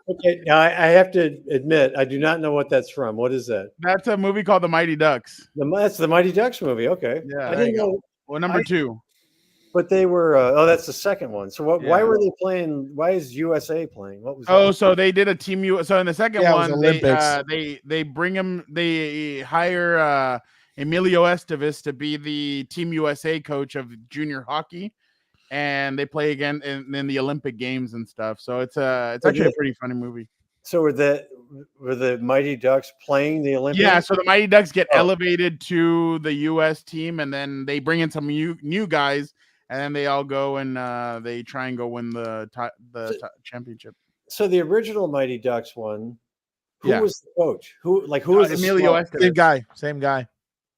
Okay, now I have to admit, I do not know what that's from. What is that? That's a movie called The Mighty Ducks. That's the Mighty Ducks movie. Okay. Yeah. I didn't know. Well, number 2. But they were that's the second one. So why were they playing? Why is USA playing? What was that? So they did a team so in the second one they bring him, they hire Emilio Estevez to be the Team USA coach of junior hockey, and they play again in the Olympic Games and stuff. So it's actually a pretty funny movie. So were the Mighty Ducks playing the Olympics? Yeah, so the Mighty Ducks get elevated to the US team, and then they bring in some new guys. and then they all go and they try and go win the championship. So the original Mighty Ducks one. Who Yeah. was the coach? Who was the Emilio Estevez. Same guy.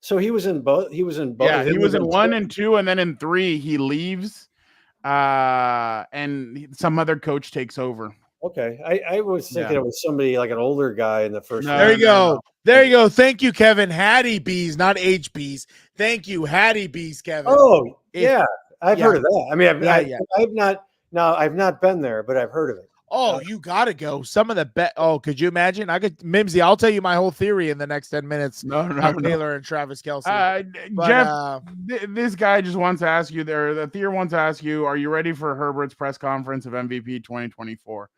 So he was in both. He was in both. Yeah, he was in 1 and 2, and then in 3 he leaves, and some other coach takes over. Okay, I was thinking it was somebody like an older guy in the first. There you go. There you go. Thank you, Kevin. Hattie B's, not HB's. Thank you, Hattie B's, Kevin. Oh, yeah. I've heard of that. I mean, I've not been there, but I've heard of it. Oh, you got to go. Some of the bet. Oh, could you imagine? Mimsy, I'll tell you my whole theory in the next 10 minutes. No. Taylor and Travis Kelce. Jeff, this guy just wants to ask you there. The Thier wants to ask you, are you ready for Herbert's press conference of MVP 2024?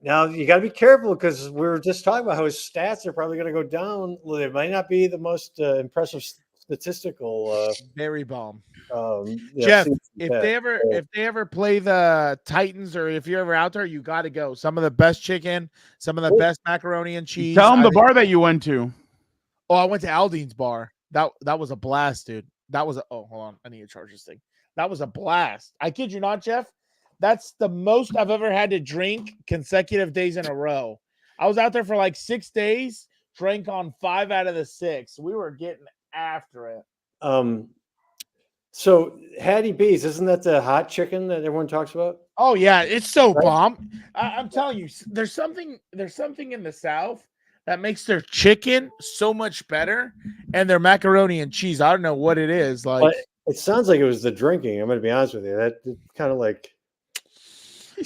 Now, you got to be careful because we were just talking about how his stats are probably going to go down. It might not be the most impressive statistical. Very bomb. Yeah, Jeff, if they ever play the Titans, or if you're ever out there, you got to go. Some of the best chicken, some of the best macaroni and cheese. Tell him the bar that you went to. Oh, I went to Aldine's bar. That was a blast, dude. That was hold on. I need to charge this thing. That was a blast. I kid you not, Jeff. That's the most I've ever had to drink consecutive days in a row. I was out there for like 6 days, drank on 5 out of the 6. We were getting after it. So Hattie B's, isn't that the hot chicken that everyone talks about? Oh yeah, it's so bomb. I'm telling you, there's something in the South that makes their chicken so much better, and their macaroni and cheese. I don't know what it is. Like, but it sounds like it was the drinking. I'm going to be honest with you. That kind of like, I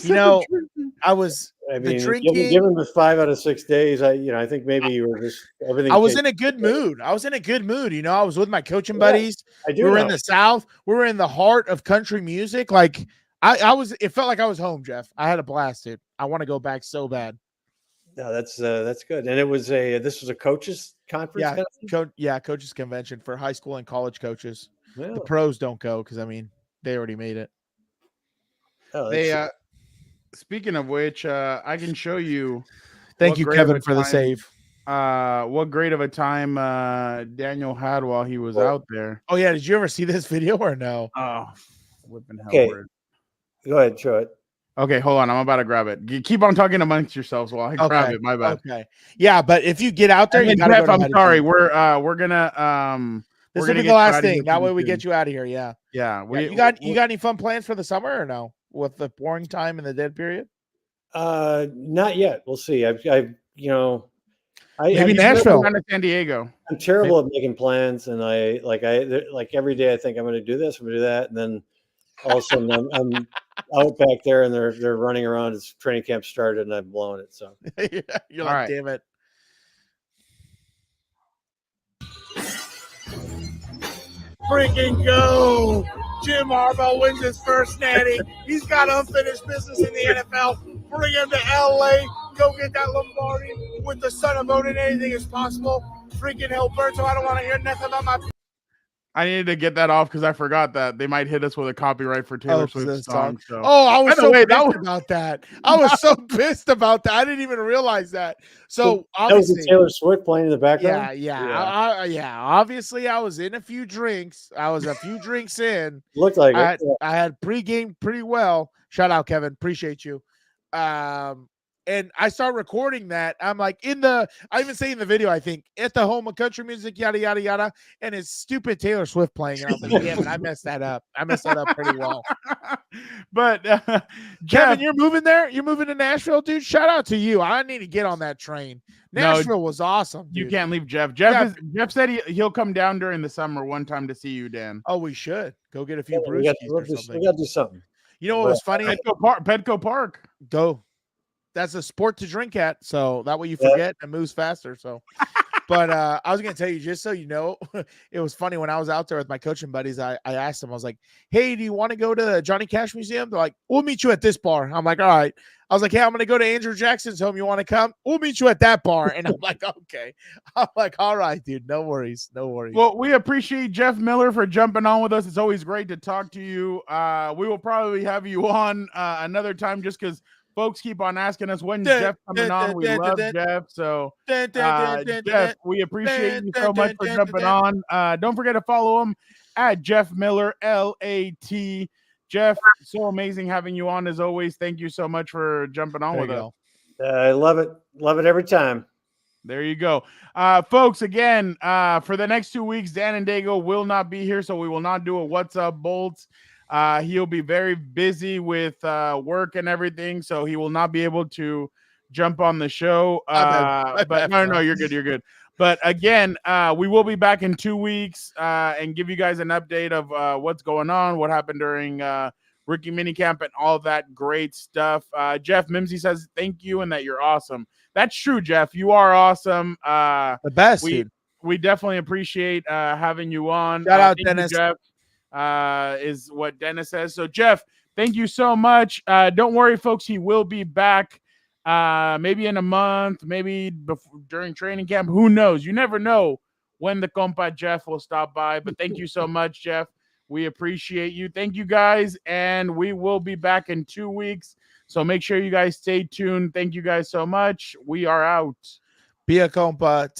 mean, the drinking. Given the 5 out of 6 days, I think maybe you were just everything. I was in a good mood. I was with my coaching buddies. We were in the South. We were in the heart of country music. Like it felt like I was home, Jeff. I had a blast, dude. I want to go back so bad. No, that's good. And this was a coaches conference. Coaches convention for high school and college coaches. Yeah. The pros don't go because they already made it. Oh, speaking of which, I can show you. Thank you, Kevin, for the save. What great of a time Daniel had while he was out there. Oh yeah, did you ever see this video or no? Oh, whipping hell. Okay. Go ahead, show it. Okay, hold on. I'm about to grab it. Keep on talking amongst yourselves while I grab it. My bad. Okay. Yeah, but if you get out there, you gotta Jeff, go to I'm sorry. We're gonna this will be the last thing. That way we get you out of here. Yeah. Yeah. You got any fun plans for the summer or no? With the boring time in the dead period? Not yet. We'll see. Maybe Nashville, down to San Diego. I'm terrible at making plans, and I every day I think I'm going to do this, I'm going to do that, and then all of a sudden I'm out back there, and they're running around. It's training camp started, and I've blown it. So you're like, damn it. Freaking go! Jim Harbaugh wins his first natty. He's got unfinished business in the NFL. Bring him to LA. Go get that Lombardi. With the son of Odin, anything is possible. Freaking Hilberto, I don't want to hear nothing about my. I needed to get that off because I forgot that they might hit us with a copyright for Taylor Swift's song. So. Oh, I was so pissed about that. I was so pissed about that. I didn't even realize that. So obviously, that was Taylor Swift playing in the background. Yeah. Obviously, I was in a few drinks. I was a few drinks in. Looked like it. I had pregame pretty well. Shout out, Kevin. Appreciate you. And I start recording that. I'm like I even say in the video, I think at the home of country music, yada, yada, yada. And it's stupid Taylor Swift playing. And I'm like, yeah, but I messed that up. I messed that up pretty well. But Kevin, you're moving there? You're moving to Nashville, dude? Shout out to you. I need to get on that train. Nashville was awesome. Dude. You can't leave Jeff. Jeff said he'll come down during the summer one time to see you, Dan. Oh, we should. Go get a few brewskis or something. We got to do something. You know what was funny? Petco Park. Go. That's a sport to drink at, so that way you forget and moves faster. So, but I was gonna tell you, just so you know, it was funny when I was out there with my coaching buddies. I asked them, I was like, "Hey, do you want to go to the Johnny Cash Museum?" They're like, "We'll meet you at this bar." I'm like, "All right." I was like, "Hey, I'm gonna go to Andrew Jackson's home. You want to come? We'll meet you at that bar." And I'm like, "Okay." I'm like, "All right, dude. No worries, no worries." Well, we appreciate Jeff Miller for jumping on with us. It's always great to talk to you. We will probably have you on another time, just because folks keep on asking us when's Jeff coming on. We love Jeff. So, Jeff, we appreciate you so much for jumping on. Don't forget to follow him at Jeff Miller, LAT. Jeff, so amazing having you on as always. Thank you so much for jumping on with us. I love it. Love it every time. There you go. Folks, again, for the next 2 weeks, Dan and Daygo will not be here, so we will not do a What's Up Bolts. He'll be very busy with work and everything, so he will not be able to jump on the show. But no, you're good. You're good. But again, we will be back in 2 weeks and give you guys an update of what's going on, what happened during rookie minicamp, and all that great stuff. Jeff Mimsy says thank you and that you're awesome. That's true, Jeff. You are awesome. The best, dude. We definitely appreciate having you on. Shout out, Dennis. You, Jeff, is what Dennis says. So, Jeff, thank you so much. Don't worry, folks. He will be back maybe in a month, maybe during training camp. Who knows? You never know when the compa Jeff will stop by. But thank you so much, Jeff. We appreciate you. Thank you, guys. And we will be back in 2 weeks. So make sure you guys stay tuned. Thank you guys so much. We are out. Be a compa.